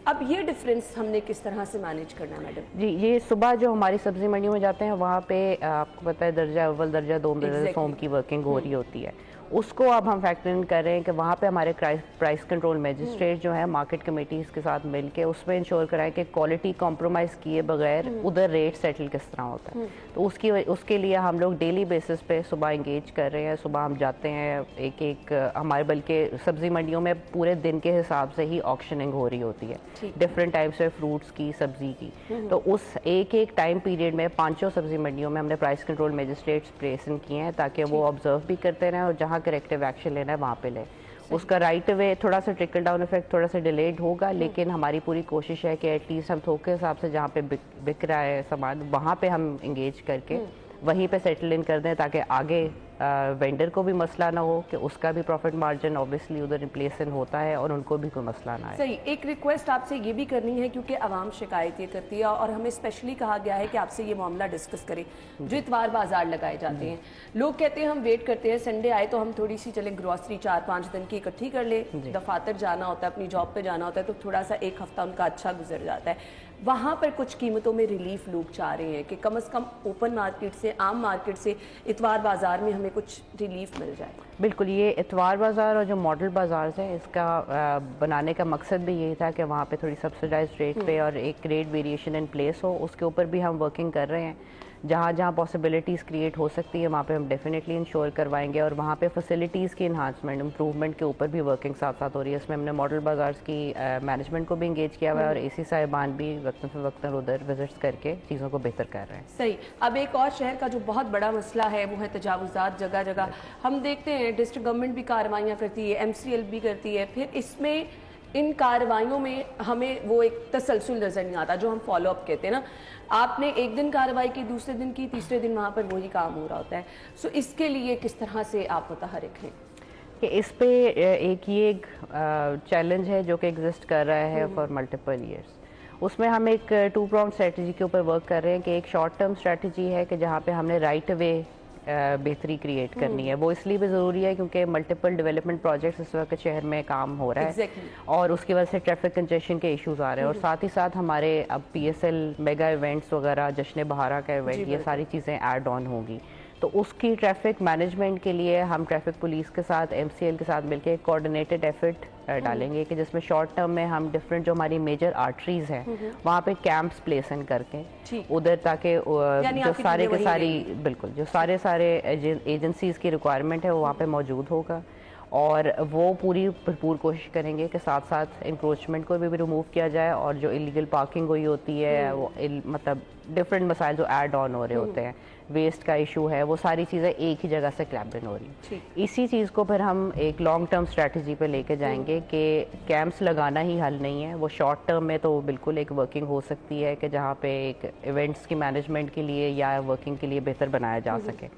S1: अब ये डिफरेंस हमने किस तरह से मैनेज करना है मैडम?
S4: जी, ये सुबह जो हमारी सब्जी मंडी में जाते हैं वहाँ पे आपको पता है दर्जा अव्वल, दर्जा 2, दर्जा सोम की वर्किंग हो रही होती है। उसको अब हम फैक्टर इन कर रहे हैं कि वहाँ पे हमारे प्राइस कंट्रोल मजिस्ट्रेट जो है मार्केट कमेटीज़ के साथ मिलके उसमें इंश्योर कराएं कि क्वालिटी कॉम्प्रोमाइज़ किए बगैर उधर रेट सेटल किस तरह होता है। तो उसके लिए हम लोग डेली बेसिस पे सुबह इंगेज कर रहे हैं। सुबह हम जाते हैं, एक हमारे बल्कि सब्ज़ी मंडियों में पूरे दिन के हिसाब से ही ऑक्शनिंग हो रही होती है डिफरेंट टाइप्स ऑफ फ्रूट्स की, सब्ज़ी की। तो उस एक टाइम पीरियड में 5 सब्ज़ी मंडियों में हमने प्राइस कंट्रोल मजिस्ट्रेट्स प्रेजेंट किए हैं ताकि वो ऑब्जर्व भी करते रहें और जहाँ करेक्टिव एक्शन लेना है वहाँ पे लें। उसका राइट वे थोड़ा सा ट्रिकल डाउन इफेक्ट थोड़ा सा डिलेड होगा, लेकिन हमारी पूरी कोशिश है कि एटलीस्ट हम थोक के हिसाब से जहाँ पे बिक रहा है सामान वहाँ पे हम इंगेज करके वहीं पे सेटल इन कर दें ताकि आगे वेंडर को भी मसला ना हो कि उसका भी प्रॉफिट मार्जिन ऑब्वियसली उधर रिप्लेस होता है और उनको भी कोई मसला ना आए।
S1: सही। एक रिक्वेस्ट आपसे ये भी करनी है क्योंकि आवाम शिकायत ये करती है और हमें स्पेशली कहा गया है कि आपसे ये मामला डिस्कस करें जो इतवार बाजार लगाए जाते हैं। लोग कहते हैं हम वेट करते हैं संडे आए तो हम थोड़ी सी चले ग्रॉसरी 4-5 दिन की इकट्ठी कर ले, दफातर जाना होता है, अपनी जॉब पे जाना होता है, तो थोड़ा सा एक हफ्ता उनका अच्छा गुजर जाता है। वहाँ पर कुछ कीमतों में रिलीफ लोग चाह रहे हैं कि कम से कम ओपन मार्केट से, आम मार्केट से इतवार बाजार में हमें कुछ रिलीफ मिल जाए।
S4: बिल्कुल, ये इतवार बाज़ार और जो मॉडल बाज़ार है इसका बनाने का मकसद भी यही था कि वहाँ पे थोड़ी सब्सिडाइज्ड रेट पे और एक रेट वेरिएशन इन प्लेस हो। उसके ऊपर भी हम वर्किंग कर रहे हैं। जहाँ जहाँ पॉसिबिलिटीज़ क्रिएट हो सकती है वहाँ पे हम डेफिनेटली इंश्योर करवाएंगे और वहाँ पे फैसिलिटीज़ की इन्हांसमेंट, इम्प्रूवमेंट के ऊपर भी वर्किंग साथ साथ हो रही है। इसमें हमने मॉडल बाज़ार की मैनेजमेंट को भी इंगेज किया हुआ है और एसी साहिबान भी वक्तन फ़वक्तन उधर विजिट्स करके चीज़ों को बेहतर कर रहे हैं।
S1: सही। अब एक और शहर का जो बहुत बड़ा मसला है वो है तजावुज़ात। जगह जगह हम देखते हैं डिस्ट्रिक्ट गवर्नमेंट भी कार्रवाइयाँ करती है, MCL भी करती है, फिर इसमें इन कार्रवाइयों में हमें वो एक तसलसल नज़र नहीं आता जो हम फॉलो अप कहते हैं ना। आपने एक दिन कार्रवाई की, दूसरे दिन की, तीसरे दिन वहाँ पर वही काम हो रहा होता है। सो इसके लिए किस तरह से आप मुतहरिक हैं?
S4: कि इस पे एक चैलेंज है जो कि एग्जिस्ट कर रहा है फॉर मल्टीपल ईयर्स। उसमें हम एक 2 pronged स्ट्रेटजी के ऊपर वर्क कर रहे हैं कि एक शॉर्ट टर्म स्ट्रेटजी है कि जहाँ पे हमने राइट वे बेहतरी क्रिएट करनी है। वो इसलिए भी ज़रूरी है क्योंकि मल्टीपल डेवलपमेंट प्रोजेक्ट्स इस वक्त शहर में काम हो रहा है और उसकी वजह से ट्रैफिक कंजेशन के इश्यूज आ रहे हैं और साथ ही साथ हमारे अब PSL मेगा इवेंट्स वगैरह, जश्न बहारा का इवेंट, ये सारी चीज़ें ऐड ऑन होंगी। तो उसकी ट्रैफिक मैनेजमेंट के लिए हम ट्रैफिक पुलिस के साथ, MCL के साथ मिलकर एक कोऑर्डिनेटेड एफर्ट डालेंगे कि जिसमें शॉर्ट टर्म में हम डिफरेंट जो हमारी मेजर आर्टरीज हैं वहाँ पे कैंप्स प्लेस इन करके उधर ताकि जो सारे के सारी बिल्कुल जो सारे एजेंसीज की रिक्वायरमेंट है वो वहाँ पे मौजूद होगा और वो पूरी भरपूर कोशिश करेंगे कि साथ साथ इंक्रोचमेंट को भी रिमूव किया जाए और जो इलीगल पार्किंग हुई होती है वो मतलब डिफरेंट मसाइल जो ऐड ऑन हो रहे होते हैं, वेस्ट का इशू है, वो सारी चीज़ें एक ही जगह से क्लैम्प इन हो रही। इसी चीज़ को फिर हम एक लॉन्ग टर्म स्ट्रेटजी पे लेके जाएंगे कि कैंप्स लगाना ही हल नहीं है। वो शॉर्ट टर्म में तो बिल्कुल एक वर्किंग हो सकती है कि जहाँ पे एक इवेंट्स की मैनेजमेंट के लिए या वर्किंग के लिए बेहतर बनाया जा सके,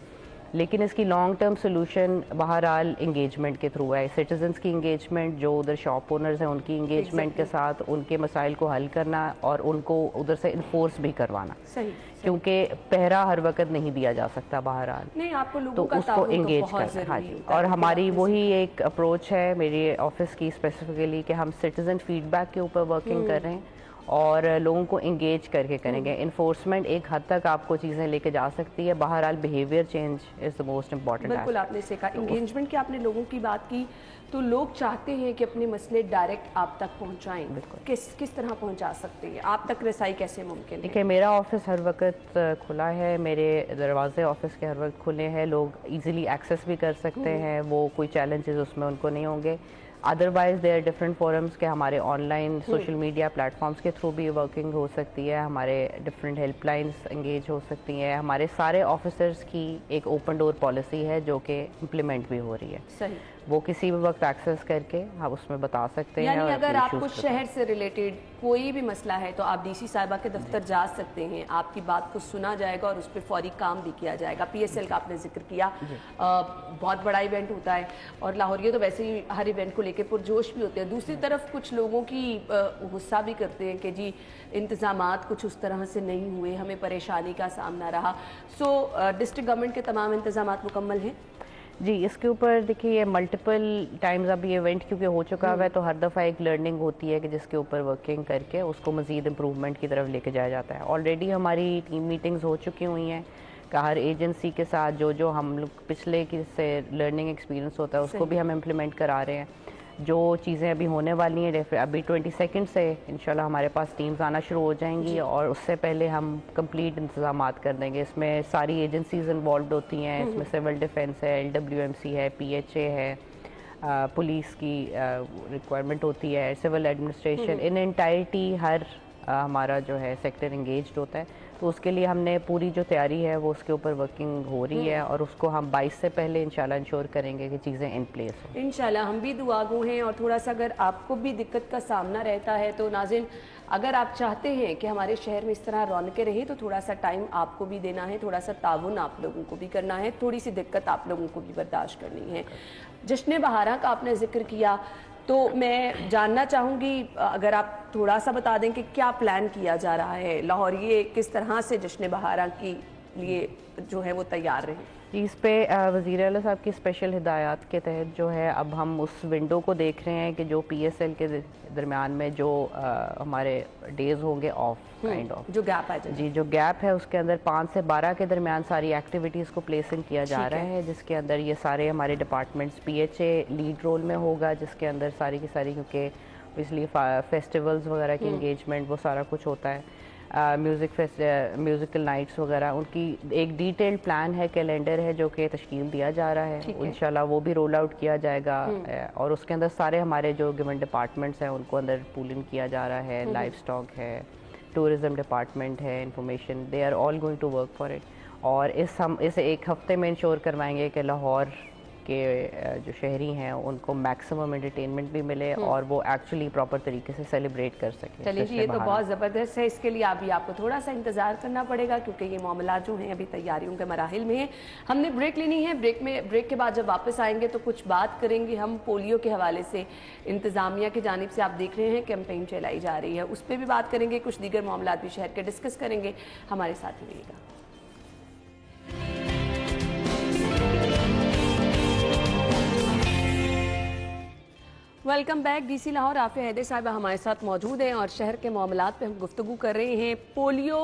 S4: लेकिन इसकी लॉन्ग टर्म सोल्यूशन बहरहाल इंगेजमेंट के थ्रू है। सिटीजन्स की इंगेजमेंट, जो उधर शॉप ओनर्स हैं उनकी इंगेजमेंट के साथ उनके मसाइल को हल करना और उनको उधर से इन्फोर्स भी करवाना।
S1: सही।
S4: क्योंकि पहरा हर वक्त नहीं दिया जा सकता बहरहाल,
S1: नहीं, आपको लोगों
S4: तो
S1: का
S4: उसको इंगेज करना। हाँ जी, और हमारी वही एक अप्रोच है मेरी ऑफिस की स्पेसिफिकली कि हम सिटीजन फीडबैक के ऊपर वर्किंग कर रहे हैं और लोगों को इंगेज करके करेंगे। इन्फोर्समेंट एक हद तक आपको चीज़ें लेके जा सकती है, बहरहाल behaviour change is the most important.
S1: बिल्कुल आपने से कहा इंगेजमेंट की, आपने लोगों की बात की तो लोग चाहते हैं कि अपने मसले डायरेक्ट आप तक पहुंचाएं। किस तरह पहुंचा सकते हैं, आप तक रसाई कैसे मुमकिन है?
S4: देखिए, मेरा ऑफिस हर वक्त खुला है, मेरे दरवाजे ऑफिस के हर वक्त खुले हैं, लोग इजीली एक्सेस भी कर सकते हैं, वो कोई चैलेंजेस उसमें उनको नहीं होंगे। अदरवाइज देयर डिफरेंट फोरम्स के हमारे ऑनलाइन सोशल मीडिया प्लेटफॉर्म्स के थ्रू भी वर्किंग हो सकती है, हमारे डिफरेंट हेल्पलाइंस एंगेज हो सकती हैं, हमारे सारे ऑफिसर्स की एक ओपन डोर पॉलिसी है जो कि इम्प्लीमेंट भी हो रही है।
S1: सही।
S4: वो किसी भी वक्त एक्सेस करके हम उसमें बता सकते हैं।
S1: यानी अगर आपको शहर से रिलेटेड कोई भी मसला है तो आप DC साहिबा के दफ्तर जा सकते हैं, आपकी बात को सुना जाएगा और उस पर फौरी काम भी किया जाएगा। PSL का आपने जिक्र किया, बहुत बड़ा इवेंट होता है और लाहौरिया तो वैसे ही हर इवेंट को लेकर पुरजोश भी होते हैं। दूसरी तरफ कुछ लोगों की गुस्सा भी करते हैं कि जी इंतजामात कुछ उस तरह से नहीं हुए, हमें परेशानी का सामना रहा। सो डिस्ट्रिक्ट गवर्नमेंट के तमाम इंतजामात मुकम्मल हैं?
S4: जी, इसके ऊपर देखिए मल्टीपल टाइम्स अब ये इवेंट क्योंकि हो चुका है तो हर दफ़ा एक लर्निंग होती है कि जिसके ऊपर वर्किंग करके उसको मज़ीद इम्प्रूवमेंट की तरफ लेके जाया जाता है। ऑलरेडी हमारी टीम मीटिंग्स हो चुकी हुई हैं, का हर एजेंसी के साथ जो हम लोग पिछले की से लर्निंग एक्सपीरियंस होता है उसको भी हम इम्प्लीमेंट करा रहे हैं। जो चीज़ें अभी होने वाली हैं, अभी 22 से इंशाल्लाह हमारे पास टीम्स आना शुरू हो जाएंगी और उससे पहले हम कंप्लीट इंतजामात कर देंगे। इसमें सारी एजेंसीज इन्वॉल्व होती हैं, इसमें सिविल डिफेंस है, LWMC है, PHA है, पुलिस की रिक्वायरमेंट होती है, सिविल एडमिनिस्ट्रेशन, इन एंटायरिटी हर हमारा जो है सेक्टर इंगेज्ड होता है। तो उसके लिए हमने पूरी जो तैयारी है वो उसके ऊपर वर्किंग हो रही है और उसको हम 22 से पहले इंशाल्लाह इंश्योर करेंगे कि चीज़ें इन प्लेस हो।
S1: इंशाल्लाह हम भी दुआगो हैं। और थोड़ा सा अगर आपको भी दिक्कत का सामना रहता है तो नाज़रीन, अगर आप चाहते हैं कि हमारे शहर में इस तरह रौनकें रहें तो थोड़ा सा टाइम आपको भी देना है, थोड़ा सा ताउन आप लोगों को भी करना है, थोड़ी सी दिक्कत आप लोगों को भी बर्दाश्त करनी है। जश्न बहारा का आपने जिक्र किया तो मैं जानना चाहूँगी, अगर आप थोड़ा सा बता दें कि क्या प्लान किया जा रहा है लाहौर, ये किस तरह से जश्न बहारा के लिए जो है वो तैयार रहे।
S4: जी, इस पे वज़ीर आला साहब की स्पेशल हिदायत के तहत जो है अब हम उस विंडो को देख रहे हैं कि जो PSL के दरमियान में जो हमारे डेज होंगे ऑफ काइंड ऑफ
S1: जो गैप है
S4: जी, जो गैप है उसके अंदर 5 से 12 के दरमियान सारी एक्टिविटीज़ को प्लेसिंग किया जा रहा है, जिसके अंदर ये सारे हमारे डिपार्टमेंट्स, PHA लीड रोल में होगा, जिसके अंदर सारी की सारी, क्योंकि इसलिए फेस्टिवल्स वगैरह की इंगेजमेंट वो सारा कुछ होता है, म्यूज़िकल नाइट्स वगैरह, उनकी एक डिटेल्ड प्लान है, कैलेंडर है जो कि तश्कील दिया जा रहा है। इंशाल्लाह वो भी रोल आउट किया जाएगा और उसके अंदर सारे हमारे जो गिवन डिपार्टमेंट्स हैं उनको अंदर पूल इन किया जा रहा है। लाइफ स्टॉक है, टूरिज़म डिपार्टमेंट है, information, they are all going to work for it. और इस एक हफ्ते में इंश्योर करवाएंगे कि लाहौर के जो शहरी हैं उनको मैक्सिमम एंटरटेनमेंट भी मिले और वो एक्चुअली प्रॉपर तरीके से सेलिब्रेट कर सकें।
S1: चलिए जी, ये तो बहुत ज़बरदस्त है। इसके लिए अभी आपको थोड़ा सा इंतज़ार करना पड़ेगा क्योंकि ये मामला जो हैं अभी तैयारियों के मराहिल में है। हमने ब्रेक लेनी है, ब्रेक के बाद जब वापस आएंगे तो कुछ बात करेंगे हम पोलियो के हवाले से। इंतज़ामिया की जानिब से आप देख रहे हैं कैंपेन चलाई जा रही है, उस पर भी बात करेंगे, कुछ दीगर मामला भी शहर के डिस्कस करेंगे। हमारे साथ ही रहिएगा। Welcome back. DC Lahore Afia Haider Sahiba हमारे साथ मौजूद हैं और शहर के मामलात पे हम गुफ्तगू कर रहे हैं। पोलियो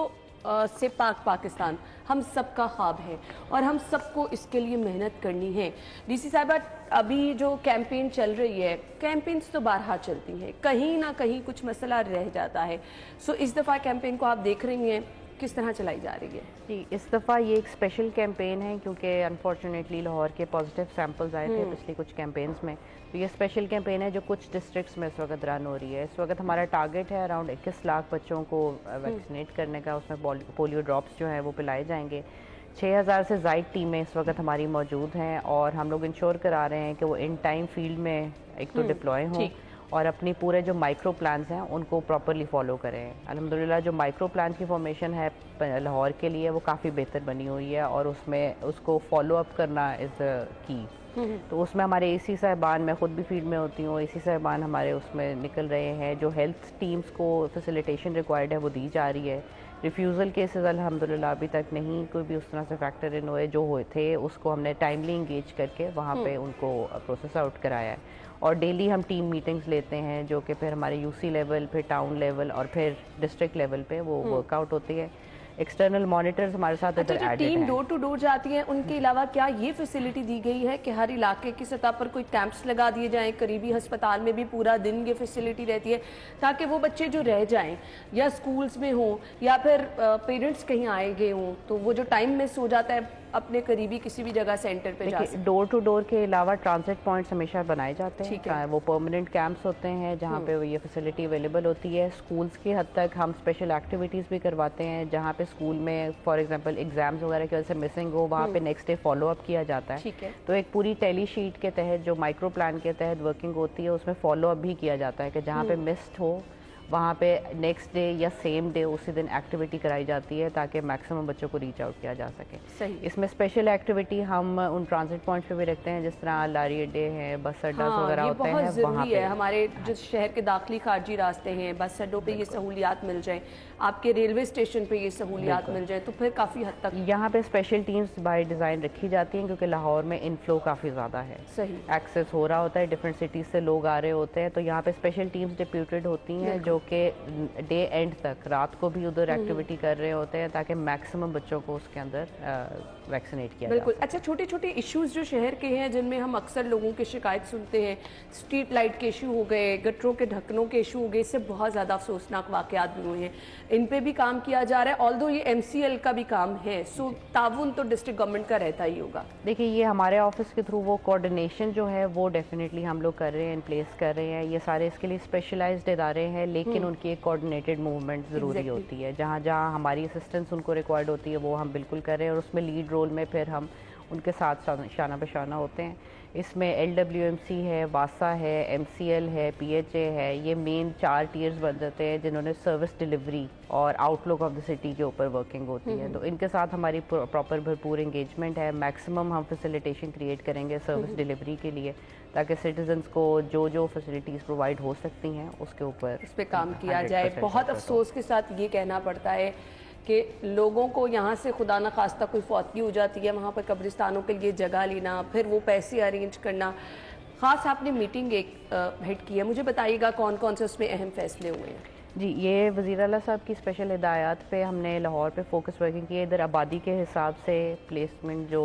S1: से पाकिस्तान हम सबका ख्वाब है और हम सबको इसके लिए मेहनत करनी है। DC साहिबा, अभी जो कैंपेन चल रही है, कैंपेन्स तो बारहा चलती हैं, कहीं ना कहीं कुछ मसला रह जाता है। सो इस दफ़ा कैंपेन को आप देख रही हैं, किस तरह चलाई जा रही है?
S4: जी, इस दफ़ा ये एक स्पेशल कैंपेन है क्योंकि अनफॉर्चुनेटली लाहौर के पॉजिटिव सैंपल्स आए थे पिछली कुछ कैंपेन्स में। तो ये स्पेशल कैंपेन है जो कुछ डिस्ट्रिक्ट्स में इस वक्त रन हो रही है। इस वक्त हमारा टारगेट है अराउंड 21 लाख बच्चों को वैक्सीनेट करने का। उसमें पोलियो ड्रॉप्स जो हैं वो पिलाए जाएंगे। 6000 से ज़ायद टीमें इस वक्त हमारी मौजूद हैं और हम लोग इंश्योर करा रहे हैं कि वो इन टाइम फील्ड में एक तो डिप्लॉय हों और अपनी पूरे जो माइक्रो प्लान्स हैं उनको प्रॉपरली फॉलो करें। अल्हम्दुलिल्लाह जो माइक्रो प्लान की फॉर्मेशन है लाहौर के लिए वो काफ़ी बेहतर बनी हुई है और उसमें उसको फॉलो अप करना इज़ की। तो उसमें हमारे AC साहिबान, मैं ख़ुद भी फील्ड में होती हूँ, AC साहिबान हमारे उसमें निकल रहे हैं। जो हेल्थ टीम्स को फैसिलिटेशन रिक्वायर्ड है वो दी जा रही है। रिफ्यूज़ल केसेस अल्हम्दुलिल्लाह अभी तक नहीं कोई भी उस तरह से फैक्टर इन हुए, जो हुए थे उसको हमने टाइमली इंगेज करके वहाँ पे उनको प्रोसेस आउट कराया है। और डेली हम टीम मीटिंग्स लेते हैं जो कि फिर हमारे UC लेवल, फिर टाउन लेवल और फिर डिस्ट्रिक्ट लेवल पे वो वर्कआउट होती है। एक्सटर्नल मॉनिटर्स हमारे साथ इधर
S1: जो टीम डोर टू डोर जाती है उनके अलावा क्या ये फैसिलिटी दी गई है कि हर इलाके की सतह पर कोई कैंप्स लगा दिए जाएं, करीबी अस्पताल में भी पूरा दिन ये फैसिलिटी रहती है ताकि वो बच्चे जो रह जाएं या स्कूल्स में हों या फिर पेरेंट्स कहीं आए गए हों तो वो जो टाइम मिस हो जाता है अपने करीबी किसी भी जगह सेंटर पे जा सकते हैं?
S4: डोर टू डोर के अलावा ट्रांजिट पॉइंट्स हमेशा बनाए जाते हैं। वो परमानेंट कैंप्स होते हैं जहाँ पे ये फैसिलिटी अवेलेबल होती है। स्कूल्स की हद तक हम स्पेशल एक्टिविटीज़ भी करवाते हैं जहाँ पे स्कूल में फॉर एग्जांपल एग्जाम्स वगैरह की वजह से मिसिंग हो, वहाँ पे नेक्स्ट डे फॉलो अप किया जाता है। तो एक पूरी टेली शीट के तहत जो माइक्रो प्लान के तहत वर्किंग होती है उसमें फॉलो अप भी किया जाता है कि जहाँ पे मिस्ड हो वहाँ पे नेक्स्ट डे या सेम डे उसी दिन एक्टिविटी कराई जाती है ताकि मैक्सिमम बच्चों को रीच आउट किया जा सके।
S1: सही।
S4: इसमें स्पेशल एक्टिविटी हम उन ट्रांजिट पॉइंट्स पे भी रखते हैं जिस तरह लारी अड्डे हैं, बस अड्डा वगैरह होते हैं।
S1: बहुत ज़रूरी है हमारे जो शहर के दाखिली खारजी रास्ते हैं, बस अड्डों पे ये सहूलियात मिल जाए, आपके रेलवे स्टेशन पे ये सहूलियात मिल जाए तो फिर काफ़ी हद तक
S4: यहाँ पे स्पेशल टीम्स बाय डिज़ाइन रखी जाती हैं क्योंकि लाहौर में इनफ्लो काफ़ी ज़्यादा है।
S1: सही।
S4: एक्सेस हो रहा होता है, डिफरेंट सिटीज़ से लोग आ रहे होते हैं तो यहाँ पे स्पेशल टीम्स डिप्यूटेड होती हैं जो जो कि डे एंड तक रात को भी उधर एक्टिविटी कर रहे होते हैं ताकि मैक्सिमम बच्चों को उसके अंदर वैक्सीनेट किया
S1: बिल्कुल।
S4: जाए।
S1: अच्छा, छोटे छोटे इश्यूज जो शहर के हैं जिनमें हम अक्सर लोगों की शिकायत सुनते हैं, स्ट्रीट लाइट के इशू हो गए, गटरों के ढक्कनों के इशू हो गए, इससे बहुत ज़्यादा अफसोसनाक वाकयात भी हुए हैं, इन पे भी काम किया जा रहा है। ऑल्दो ये MCL का भी काम है, सो ताउन तो डिस्ट्रिक्ट गवर्नमेंट का रहता ही होगा।
S4: देखिए, ये हमारे ऑफिस के थ्रू वो कोऑर्डिनेशन जो है वो डेफिनेटली हम लोग कर रहे हैं, इन प्लेस कर रहे हैं। ये सारे इसके लिए स्पेशलाइज्ड इदारे हैं, लेकिन उनकी एक कोऑर्डिनेटेड मूवमेंट ज़रूरी होती है। जहाँ जहाँ हमारी असिस्टेंस उनको रिक्वायर्ड होती है वो हम बिल्कुल कर रहे हैं, और उसमें लीड रोल में फिर हम उनके साथ शाना बशाना होते हैं। इसमें LWMC है, वासा है, MCL है, PHA है, ये मेन 4 टीयर्स बन जाते हैं जिन्होंने सर्विस डिलीवरी और आउटलुक ऑफ द सिटी के ऊपर वर्किंग होती है। तो इनके साथ हमारी प्रॉपर भरपूर इंगेजमेंट है। मैक्सिमम हम फैसिलिटेशन क्रिएट करेंगे सर्विस डिलीवरी के लिए, ताकि सिटीजन्स को जो जो फैसिलिटीज़ प्रोवाइड हो सकती हैं उसके ऊपर
S1: उस पर काम किया जाए। बहुत अफसोस के साथ ये कहना पड़ता है कि लोगों को यहाँ से खुदा न खास्ता कोई फौतगी हो जाती है, वहाँ पर कब्रिस्तानों के लिए जगह लेना, फिर वो पैसे अरेंज करना। ख़ास आपने मीटिंग एक हेड की है, मुझे बताइएगा कौन कौन से उसमें अहम फैसले हुए हैं?
S4: जी, ये वज़ीर आला साहब की स्पेशल हिदायत पे हमने लाहौर पे फोकस वर्किंग की है। इधर आबादी के हिसाब से प्लेसमेंट जो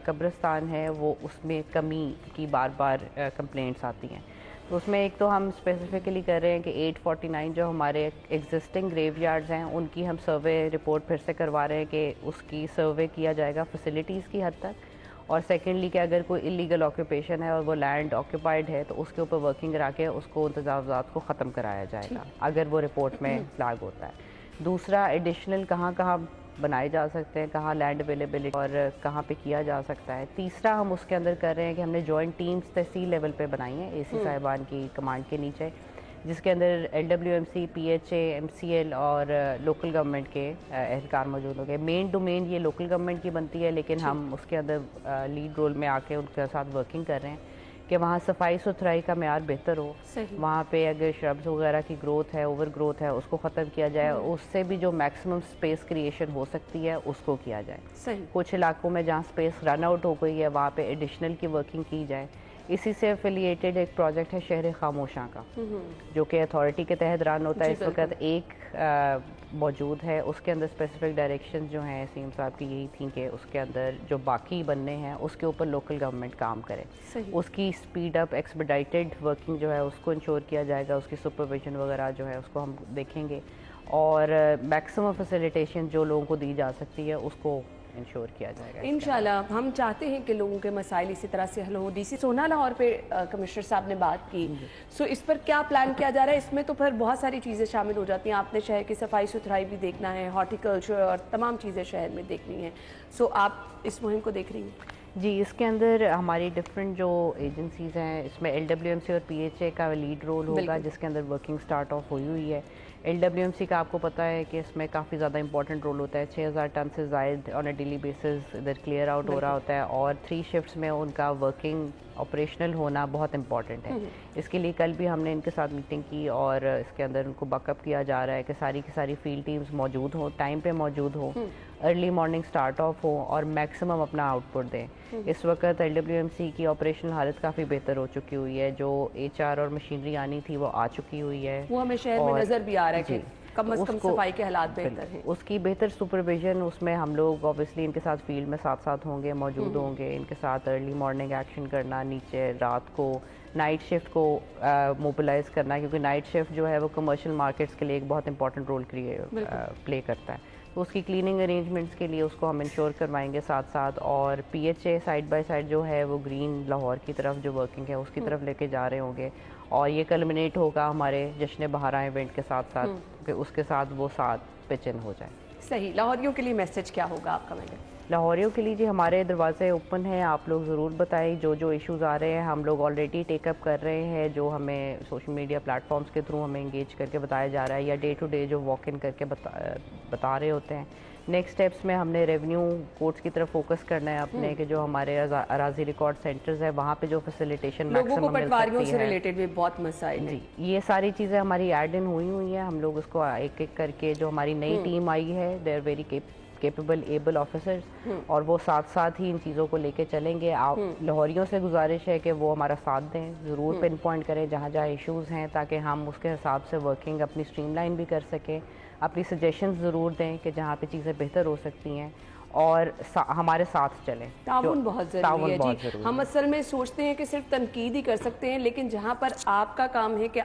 S4: कब्रिस्तान है वो उसमें कमी की बार बार कंप्लेंट्स आती हैं। तो उसमें एक तो हम स्पेसिफिकली कर रहे हैं कि 849 जो हमारे एग्जिस्टिंग ग्रेवयार्ड्स हैं उनकी हम सर्वे रिपोर्ट फिर से करवा रहे हैं कि उसकी सर्वे किया जाएगा फैसिलिटीज़ की हद तक। और सेकेंडली कि अगर कोई इलीगल ऑक्यूपेशन है और वो लैंड ऑक्यूपाइड है तो उसके ऊपर वर्किंग करा के उसको तजावुज़ात को ख़त्म कराया जाएगा अगर वो रिपोर्ट में फ्लैग होता है। दूसरा, एडिशनल कहाँ कहाँ बनाए जा सकते हैं, कहाँ लैंड अवेलेबिलिटी और कहाँ पे किया जा सकता है। तीसरा, हम उसके अंदर कर रहे हैं कि हमने जॉइंट टीम्स तहसील लेवल पे बनाई हैं AC साहिबान की कमांड के नीचे, जिसके अंदर LWMC, PHA, MCL और लोकल गवर्नमेंट के एहलकार मौजूद हो गए। मेन डोमेन ये लोकल गवर्नमेंट की बनती है, लेकिन हम उसके अंदर लीड रोल में आके उनके साथ वर्किंग कर रहे हैं कि वहाँ सफाई सुथराई का मेयार बेहतर हो, वहाँ पे अगर श्रब्स वगैरह की ग्रोथ है, ओवर ग्रोथ है, उसको ख़त्म किया जाए, उससे भी जो मैक्सिमम स्पेस क्रिएशन हो सकती है उसको किया जाए।
S1: सही।
S4: कुछ इलाकों में जहाँ स्पेस रन आउट हो गई है वहाँ पे एडिशनल की वर्किंग की जाए। इसी से एफिलिएटेड एक प्रोजेक्ट है शहर खामोशा का, जो कि अथॉरिटी के तहत रन होता है। इस वक्त एक मौजूद है, उसके अंदर स्पेसिफिक डायरेक्शंस जो हैं सीएम साहब की यही थी कि उसके अंदर जो बाकी बनने हैं उसके ऊपर लोकल गवर्नमेंट काम करे, उसकी स्पीड अप एक्सपेडाइटेड वर्किंग जो है उसको इंश्योर किया जाएगा, उसकी सुपरविजन वगैरह जो है उसको हम देखेंगे, और मैक्सिमम फैसिलिटेशन जो लोगों को दी जा सकती है उसको इंश्योर किया जाएगा।
S1: इंशाल्लाह हम चाहते हैं कि लोगों के मसाइल इसी तरह से हल हो। DC सोना लाहौर पे कमिश्नर साहब ने बात की, सो इस पर क्या प्लान किया जा रहा है? इसमें तो फिर बहुत सारी चीज़ें शामिल हो जाती हैं, आपने शहर की सफाई सुथराई भी देखना है, हॉर्टिकल्चर और तमाम चीज़ें शहर में देखनी है, सो आप इस मुहिम को देख रही हैं?
S4: जी, इसके अंदर हमारी डिफरेंट जो एजेंसीज़ हैं, इसमें LWMC और PHA का लीड रोल होगा, जिसके अंदर वर्किंग स्टार्ट ऑफ हुई हुई है। LWMC का आपको पता है कि इसमें काफ़ी ज़्यादा इंपॉर्टेंट रोल होता है, 6000 टन से ज़ायद ऑन अ डेली बेसिस इधर क्लियर आउट हो रहा होता है, और 3 शिफ्ट्स में उनका वर्किंग ऑपरेशनल होना बहुत इंपॉर्टेंट है। इसके लिए कल भी हमने इनके साथ मीटिंग की और इसके अंदर उनको बैकअप किया जा रहा है कि सारी की सारी फील्ड टीम्स मौजूद हों, टाइम पे मौजूद हों, अर्ली मॉर्निंग स्टार्ट ऑफ हो और मैक्सिमम अपना आउटपुट दें। इस वक्त LWMC की ऑपरेशनल हालत काफ़ी बेहतर हो चुकी हुई है, जो HR और मशीनरी आनी थी वो आ चुकी हुई है,
S1: वो हमें शहर में नज़र भी आ रहा है कि कम से कम सफाई के हालात बेहतर हैं।
S4: उसकी बेहतर सुपरविजन, उसमें हम लोग ऑब्वियसली इनके साथ फील्ड में साथ साथ होंगे, मौजूद होंगे, इनके साथ अर्ली मॉर्निंग एक्शन करना, नीचे रात को नाइट शिफ्ट को मोबिलाइज करना, क्योंकि नाइट शिफ्ट जो है वो कमर्शियल मार्केट्स के लिए एक बहुत इंपॉर्टेंट रोल प्ले करता है। तो उसकी क्लीनिंग अरेंजमेंट्स के लिए उसको हम इंश्योर करवाएंगे साथ साथ, और PHA साइड बाय साइड जो है वो ग्रीन लाहौर की तरफ जो वर्किंग है उसकी तरफ लेके जा रहे होंगे, और ये कल्मिनेट होगा हमारे जश्न बहारा इवेंट के साथ साथ कि उसके साथ वो साथ पिच इन हो जाए।
S1: सही। लाहौरियों के लिए मैसेज क्या होगा आपका? मैडम,
S4: लाहौरियों के लिए जी हमारे दरवाजे ओपन हैं, आप लोग ज़रूर बताएं जो जो इश्यूज़ आ रहे हैं, हम लोग ऑलरेडी टेकअप कर रहे हैं, जो हमें सोशल मीडिया प्लेटफॉर्म्स के थ्रू हमें इंगेज करके बताया जा रहा है, या डे टू डे जो वॉक इन करके बता रहे होते हैं। नेक्स्ट स्टेप्स में हमने रेवेन्यू कोर्ट्स की तरफ फोकस करना है अपने, कि जो हमारे अराजी रिकॉर्ड सेंटर्स है वहाँ पे जो फैसिलिटेशन मैक्सिमम मिल सकती है,
S1: रिलेटेड भी बहुत मसाइल हैं।
S4: ये सारी चीज़ें हमारी ऐड इन हुई है, हम लोग उसको एक एक करके, जो हमारी नई टीम आई है they are very capable able officers, और वो साथ साथ ही इन चीज़ों को लेके चलेंगे। आप लाहौरियों से गुजारिश है कि वो हमारा साथ दें, ज़रूर पिन पॉइंट करें जहाँ जहाँ इश्यूज़ हैं, ताकि हम उसके हिसाब से वर्किंग अपनी स्ट्रीमलाइन भी कर सकें। अपनी सजेशंस ज़रूर दें कि जहाँ पे चीज़ें बेहतर हो सकती हैं, और हमारे साथ चलें।
S1: ताउन बहुत ज़रूरी है जी। हम असल में सोचते हैं कि सिर्फ तनकीद ही कर सकते हैं, लेकिन जहाँ पर आपका काम है कि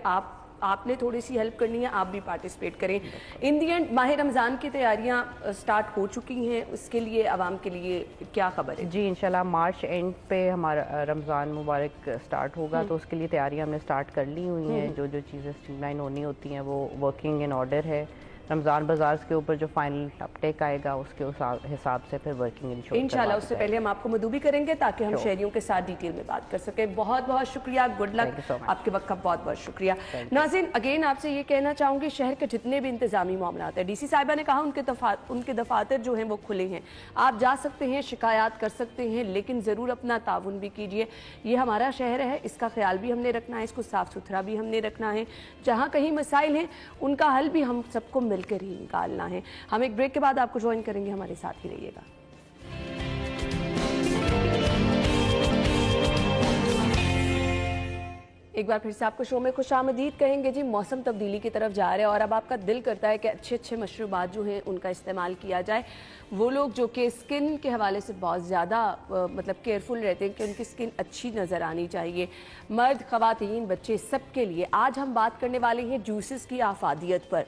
S1: आपने थोड़ी सी हेल्प करनी है, आप भी पार्टिसिपेट करें। इन दी एंड माह रमज़ान की तैयारियां स्टार्ट हो चुकी हैं, उसके लिए आवाम के लिए क्या खबर है?
S4: जी इंशाल्लाह मार्च एंड पे हमारा रमज़ान मुबारक स्टार्ट होगा, तो उसके लिए तैयारियां हमने स्टार्ट कर ली हुई हैं। जो जो चीज़ें स्ट्रीमलाइन होनी होती हैं वो वर्किंग इन ऑर्डर है। रमज़ान बाजार के ऊपर जो फाइनल अपटेक आएगा उसके हिसाब से फिर वर्किंग
S1: इंशाल्लाह। उससे पहले हम आपको मदू भी करेंगे ताकि हम शहरियों के साथ डिटेल में बात कर सकें। बहुत बहुत शुक्रिया, गुड लक, आपके वक्त का बहुत बहुत शुक्रिया। नाज़रीन, अगेन आपसे ये कहना चाहूँगी, शहर के जितने भी इंतजामी मामला है, DC साहिबा ने कहा उनके दफातर जो हैं वो खुले हैं, आप जा सकते हैं, शिकायत कर सकते हैं, लेकिन ज़रूर अपना ताउन भी कीजिए। ये हमारा शहर है, इसका ख्याल भी हमने रखना है, इसको साफ़ सुथरा भी हमने रखना है। जहाँ कहीं मसाइल हैं उनका हल भी हम सबको मिलकर ही निकालना है। हम एक ब्रेक के बाद आपको ज्वाइन करेंगे, हमारे साथ ही रहिएगा। एक बार फिर से आपको शो में खुशामदीद कहेंगे जी। मौसम तब्दीली की तरफ जा रहे हैं और अब आपका दिल करता है कि अच्छे अच्छे मशरूबात जो हैं उनका इस्तेमाल किया जाए। वो लोग जो कि स्किन के हवाले से बहुत ज़्यादा मतलब केयरफुल रहते हैं कि उनकी स्किन अच्छी नज़र आनी चाहिए, मर्द, ख़वातीन, बच्चे, सबके लिए। आज हम बात करने वाले हैं जूसेस की आफादियत पर।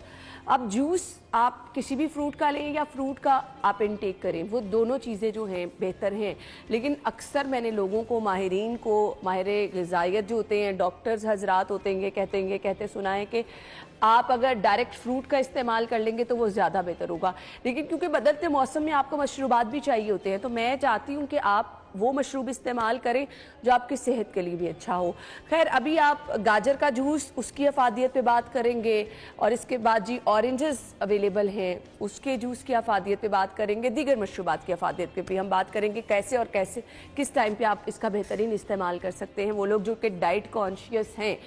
S1: अब जूस आप किसी भी फ्रूट का लें या फ्रूट का आप इनटेक करें, वो दोनों चीज़ें जो हैं बेहतर हैं, लेकिन अक्सर मैंने लोगों को, माहिरीन को, माहिर ग़िज़ाइयत जो होते हैं, डॉक्टर्स हजरात होते हैं, कहते सुना है कि आप अगर डायरेक्ट फ्रूट का इस्तेमाल कर लेंगे तो वो ज़्यादा बेहतर होगा। लेकिन क्योंकि बदलते मौसम में आपको मशरूबात भी चाहिए होते हैं, तो मैं चाहती हूँ कि आप वो मशरूब इस्तेमाल करें जो आपकी सेहत के लिए भी अच्छा हो। खैर, अभी आप गाजर का जूस, उसकी अफादियत पे बात करेंगे, और इसके बाद जी ऑरेंजेस अवेलेबल हैं, उसके जूस की अफादियत पे बात करेंगे। दीगर मशरूबात की अफादियत पे भी हम बात करेंगे, कैसे और किस टाइम पे आप इसका बेहतरीन इस्तेमाल कर सकते हैं। वो लोग जो कि डाइट कॉन्शियस हैं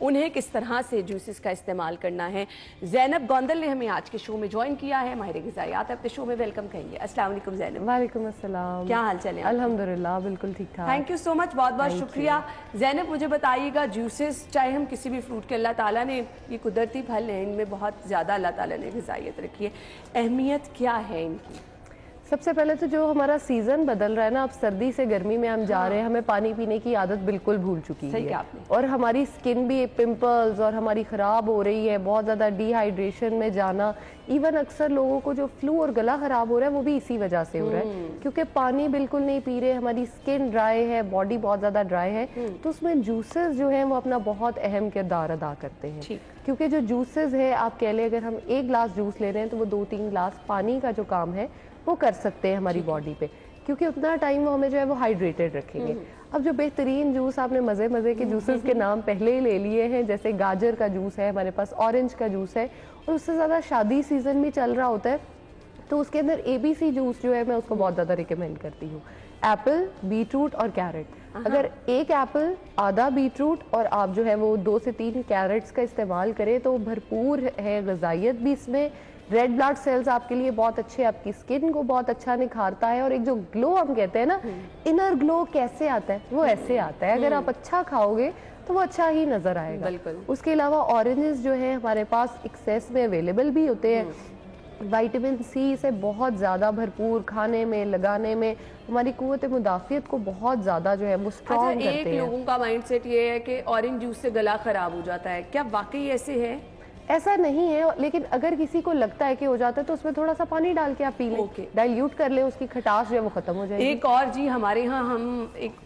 S1: उन्हें किस तरह से जूसेस का इस्तेमाल करना है। ज़ैनब गोंदल ने हमें आज के शो में ज्वाइन किया है, माहिर ग़िज़ाइयात, अपने शो में वेलकम कहेंगे। अस्सलाम वालेकुम ज़ैनब।
S5: वालेकुम अस्सलाम।
S1: क्या हाल चाल है?
S5: अल्हम्दुलिल्लाह, बिल्कुल ठीक ठाक।
S1: थैंक यू सो मच, बहुत बहुत शुक्रिया। ज़ैनब, मुझे बताइएगा, जूसेस चाहे हम किसी भी फ्रूट के, अल्लाह ताला ने ये कुदरती फल हैं, इनमें बहुत ज़्यादा अल्लाह ताला ने ग़िज़ाइयत रखी है, अहमियत क्या है इनकी?
S5: सबसे पहले तो जो हमारा सीज़न बदल रहा है ना, अब सर्दी से गर्मी में हम जा रहे हैं, हमें पानी पीने की आदत बिल्कुल भूल चुकी है, और हमारी स्किन भी पिंपल्स और हमारी ख़राब हो रही है, बहुत ज़्यादा डिहाइड्रेशन में जाना। इवन अक्सर लोगों को जो फ्लू और गला ख़राब हो रहा है वो भी इसी वजह से हो रहा है, क्योंकि पानी बिल्कुल नहीं पी रहे, हमारी स्किन ड्राई है, बॉडी बहुत ज़्यादा ड्राई है। तो उसमें जूसेस जो हैं वो अपना बहुत अहम किरदार अदा करते हैं, क्योंकि जो जूसेस है, आप कह लें अगर हम एक गिलास जूस ले रहे हैं तो वो 2-3 गिलास पानी का जो काम है वो कर सकते हैं हमारी बॉडी पे, क्योंकि उतना टाइम वो हमें जो है वो हाइड्रेटेड रखेंगे। अब जो बेहतरीन जूस, आपने मज़े मज़े के जूसेस के नाम पहले ही ले लिए हैं, जैसे गाजर का जूस है हमारे पास, ऑरेंज का जूस है, और उससे ज़्यादा शादी सीज़न भी चल रहा होता है तो उसके अंदर ABC जूस जो है मैं उसको बहुत ज़्यादा रिकमेंड करती हूँ। एप्पल, बीटरूट और कैरेट। अगर एक एप्पल, आधा बीटरूट और आप जो है वो 2 से 3 कैरेट्स का इस्तेमाल करें तो भरपूर है ग़िज़ाइयत भी इसमें। रेड ब्लड सेल्स आपके लिए बहुत अच्छे, आपकी स्किन को बहुत अच्छा निखारता है, और एक जो ग्लो हम कहते हैं ना, इनर ग्लो कैसे आता है, वो ऐसे आता है, अगर आप अच्छा खाओगे तो वो अच्छा ही नजर आएगा। उसके अलावा ऑरेंजेस जो है हमारे पास एक्सेस में अवेलेबल भी होते हैं। विटामिन C से बहुत ज़्यादा भरपूर, खाने में, लगाने में हमारी कुव्वत मुदाफ़ियत को बहुत ज़्यादा जो है वो स्ट्रॉन्ग करते हैं।
S1: एक लोगों का माइंडसेट ये है कि ऑरेंज जूस से गला खराब हो जाता है, क्या वाकई ऐसे है?
S5: ऐसा नहीं है, लेकिन अगर किसी को लगता है कि हो जाता है तो उसमें थोड़ा सा पानी डाल के आप पी लें, डाइल्यूट कर लें, उसकी खटास जो है वो खत्म हो जाएगी।
S1: एक और जी, हमारे यहाँ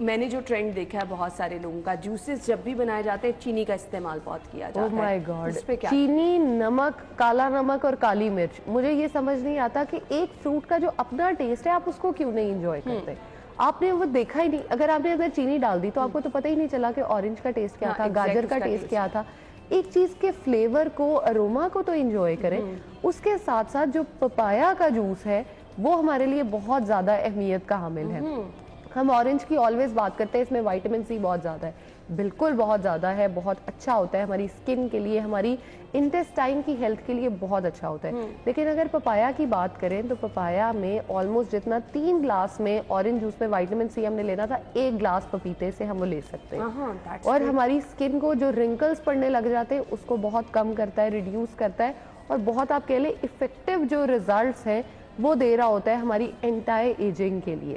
S1: मैंने जो ट्रेंड देखा है बहुत सारे लोगों का, जूसेस जब भी बनाए जाते हैं चीनी का इस्तेमाल बहुत किया जाता है।
S5: ओह माय गॉड, चीनी, नमक, काला नमक और काली मिर्च। मुझे ये समझ नहीं आता कि एक फ्रूट का जो अपना टेस्ट है आप उसको क्यों नहीं इंजॉय करते। आपने वो देखा ही नहीं, अगर आपने अगर चीनी डाल दी तो आपको तो पता ही नहीं चला कि ऑरेंज का टेस्ट क्या था, गाजर का टेस्ट क्या था। एक चीज के फ्लेवर को, अरोमा को तो एंजॉय करें, उसके साथ साथ जो पपाया का जूस है वो हमारे लिए बहुत ज्यादा अहमियत का हामिल है। हम ऑरेंज की ऑलवेज बात करते हैं, इसमें विटामिन सी बहुत ज़्यादा है, बिल्कुल बहुत ज़्यादा है, बहुत अच्छा होता है हमारी स्किन के लिए, हमारी इंटेस्टाइन की हेल्थ के लिए बहुत अच्छा होता है। लेकिन अगर पपाया की बात करें तो पपाया में ऑलमोस्ट जितना 3 ग्लास में ऑरेंज जूस में विटामिन सी हमने लेना था, 1 ग्लास पपीते से हम वो ले सकते हैं। और हमारी स्किन को जो रिंकल्स पड़ने लग जाते हैं उसको बहुत कम करता है, रिड्यूस करता है, और बहुत आप कह लें इफेक्टिव जो रिजल्ट्स हैं वो दे रहा होता है हमारी एंटी एजिंग के लिए।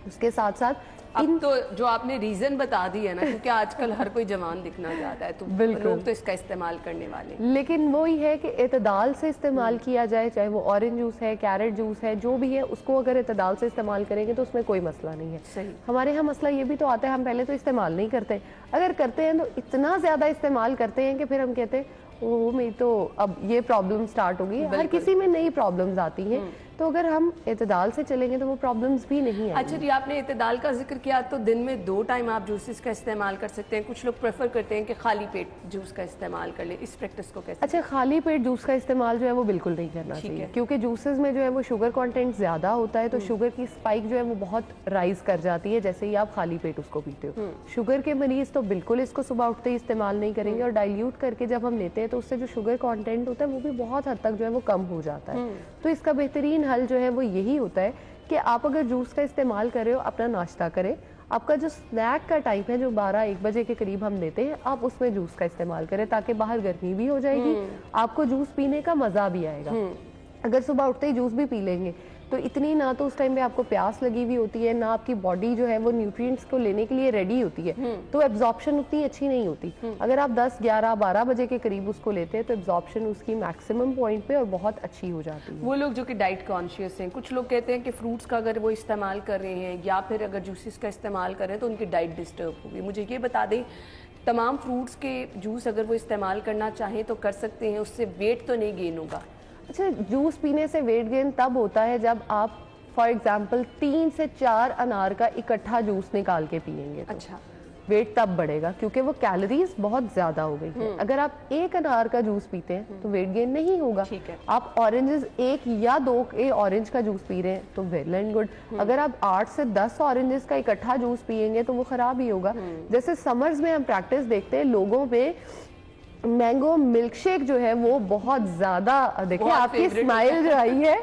S5: उसके साथ साथ
S1: अब तो जो आपने रीजन बता दी है ना, क्योंकि आजकल हर कोई जवान दिखना चाहता है, तो लोग तो इसका इस्तेमाल करने वाले,
S5: लेकिन वही है कि इतदाल से इस्तेमाल किया जाए, चाहे वो ऑरेंज जूस है, कैरेट जूस है, जो भी है उसको अगर इतदाल से इस्तेमाल करेंगे तो उसमें कोई मसला नहीं है।
S1: सही।
S5: हमारे यहाँ मसला ये भी तो आता है, हम पहले तो इस्तेमाल नहीं करते, अगर करते हैं तो इतना ज्यादा इस्तेमाल करते हैं कि फिर हम कहते हैं ओ मेरी तो अब ये प्रॉब्लम स्टार्ट होगी। हर किसी में नई प्रॉब्लम्स आती हैं, तो अगर हम इतदाल से चलेंगे तो वो प्रॉब्लम्स भी नहीं आएंगी।
S1: अच्छा जी, आपने इतदाल का जिक्र किया, तो दिन में 2 टाइम आप जूसेस का इस्तेमाल कर सकते हैं। कुछ लोग प्रेफर करते हैं कि खाली पेट जूस का इस्तेमाल कर ले, इस प्रैक्टिस को कैसे?
S5: अच्छा, खाली पेट जूस का इस्तेमाल जो है वो बिल्कुल नहीं करना चाहिए, क्योंकि जूसेस में जो है वो शुगर कंटेंट ज्यादा होता है, तो शुगर की स्पाइक जो है वो बहुत राइज कर जाती है जैसे ही आप खाली पेट उसको पीते हो। शुगर के मरीज तो बिल्कुल इसको सुबह उठते ही इस्तेमाल नहीं करेंगे, और डाइल्यूट करके जब हम लेते हैं तो उससे जो शुगर कंटेंट होता है वो भी बहुत हद तक जो है वो कम हो जाता है। तो इसका बेहतरीन हल जो है वो यही होता है कि आप अगर जूस का इस्तेमाल कर रहे हो, अपना नाश्ता करें, आपका जो स्नैक का टाइम है जो 12-1 बजे के करीब हम देते हैं, आप उसमें जूस का इस्तेमाल करें, ताकि बाहर गर्मी भी हो जाएगी, आपको जूस पीने का मजा भी आएगा। अगर सुबह उठते ही जूस भी पी लेंगे तो इतनी ना तो उस टाइम पे आपको प्यास लगी हुई होती है, ना आपकी बॉडी जो है वो न्यूट्रिएंट्स को लेने के लिए रेडी होती है, तो एब्जॉर्प्शन उतनी अच्छी नहीं होती। अगर आप 10, 11, 12 बजे के करीब उसको लेते हैं तो एब्जॉर्प्शन उसकी मैक्सिमम पॉइंट पे और बहुत अच्छी हो जाती है।
S1: वो लोग जो कि डाइट कॉन्शियस हैं, कुछ लोग कहते हैं कि फ्रूट्स का अगर वो इस्तेमाल कर रहे हैं या फिर अगर जूसेस का इस्तेमाल कर रहे हैं तो उनकी डाइट डिस्टर्ब होगी। मुझे ये बता दें, तमाम फ्रूट्स के जूस अगर वो इस्तेमाल करना चाहें तो कर सकते हैं, उससे वेट तो नहीं गेन होगा?
S5: अच्छा, जूस पीने से वेट गेन तब होता है जब आप फॉर एग्जाम्पल 3 से 4 अनार का इकट्ठा जूस निकाल के पिएंगे, तो अच्छा वेट तब बढ़ेगा, क्योंकि वो कैलोरीज बहुत ज्यादा हो गई है। अगर आप 1 अनार का जूस पीते हैं तो वेट गेन नहीं होगा। आप ऑरेंजेस 1 या 2 के ऑरेंज का जूस पी रहे हैं तो वेल एंड गुड। अगर आप 8 से 10 ऑरेंजेस का इकट्ठा जूस पिएंगे तो वो खराब ही होगा। जैसे समर्स में हम प्रैक्टिस देखते हैं लोगों में, मैंगो मिल्क शेक जो है वो बहुत ज्यादा, देखिए आपकी स्माइल जो आई है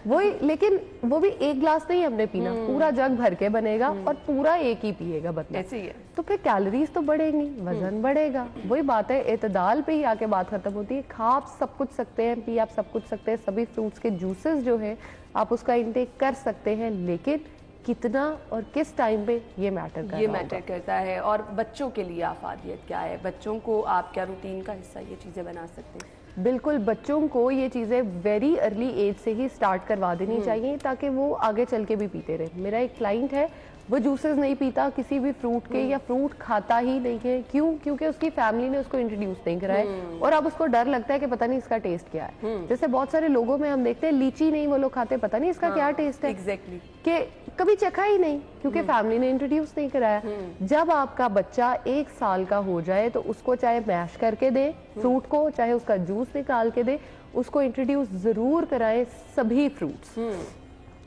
S5: वो, लेकिन वो भी 1 ग्लास नहीं हमने पीना, पूरा जग भर के बनेगा और पूरा एक ही पिएगा बंदा, ऐसे ही है। तो फिर कैलोरीज तो बढ़ेंगी, वजन बढ़ेगा। वही बात है, इतदाल पे ही आके बात खत्म होती है। खा आप सब कुछ सकते हैं, पी आप सब कुछ सकते हैं, सभी फ्रूट्स के जूसेस जो है आप उसका इंटेक कर सकते हैं, लेकिन कितना और किस टाइम पे ये मैटर
S1: करता है। और बच्चों के लिए आफादियत क्या है? बच्चों को आप क्या रूटीन का हिस्सा ये चीज़ें बना सकते हैं?
S5: बिल्कुल, बच्चों को ये चीज़ें वेरी अर्ली एज से ही स्टार्ट करवा देनी चाहिए, ताकि वो आगे चल के भी पीते रहे। मेरा एक क्लाइंट है, वो जूसेस नहीं पीता किसी भी फ्रूट के, या फ्रूट खाता ही नहीं है। क्यों? क्योंकि उसकी फैमिली ने उसको इंट्रोड्यूस नहीं कराया, और अब उसको डर लगता है कि पता नहीं इसका टेस्ट क्या है। जैसे बहुत सारे लोगों में हम देखते हैं लीची नहीं वो लोग खाते, पता नहीं इसका क्या टेस्ट है,
S1: एग्जैक्टली,
S5: कि कभी चखा ही नहीं, क्योंकि फैमिली ने इंट्रोड्यूस नहीं कराया। जब आपका बच्चा 1 साल का हो जाए तो उसको चाहे मैश करके दे फ्रूट को, चाहे उसका जूस निकाल के दे, उसको इंट्रोड्यूस जरूर कराए सभी फ्रूट्स।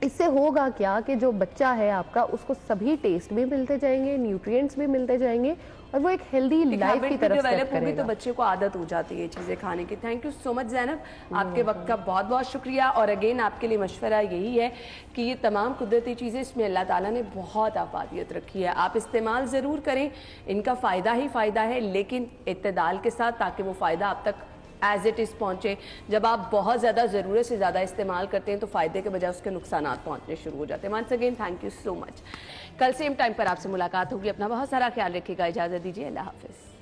S5: इससे होगा क्या कि जो बच्चा है आपका, उसको सभी टेस्ट भी मिलते जाएंगे, न्यूट्रिएंट्स भी मिलते जाएंगे, और वो एक हेल्दी लाइफ की तरफ
S1: डेवलप होगी, तो बच्चे को आदत हो जाती है ये चीजें खाने की। Thank you so much Zainab, आपके वक्त का बहुत बहुत शुक्रिया। और अगेन आपके लिए मशवरा यही है कि ये तमाम कुदरती चीज़ें, इसमें अल्लाह ताला ने बहुत आफादियत रखी है, आप इस्तेमाल ज़रूर करें, इनका फ़ायदा ही फ़ायदा है, लेकिन इत्तेदाल के साथ, ताकि वो फ़ायदा आप तक एज इट इज़ पहुँचे। जब आप बहुत ज़्यादा ज़रूरत से ज़्यादा इस्तेमाल करते हैं तो फ़ायदे के बजाय उसके नुकसानात पहुँचने शुरू हो जाते हैं। Once again thank you so much. कल सेम टाइम पर आपसे मुलाकात होगी। अपना बहुत सारा ख्याल रखिएगा, इजाज़त दीजिए, अल्लाह हाफिज़।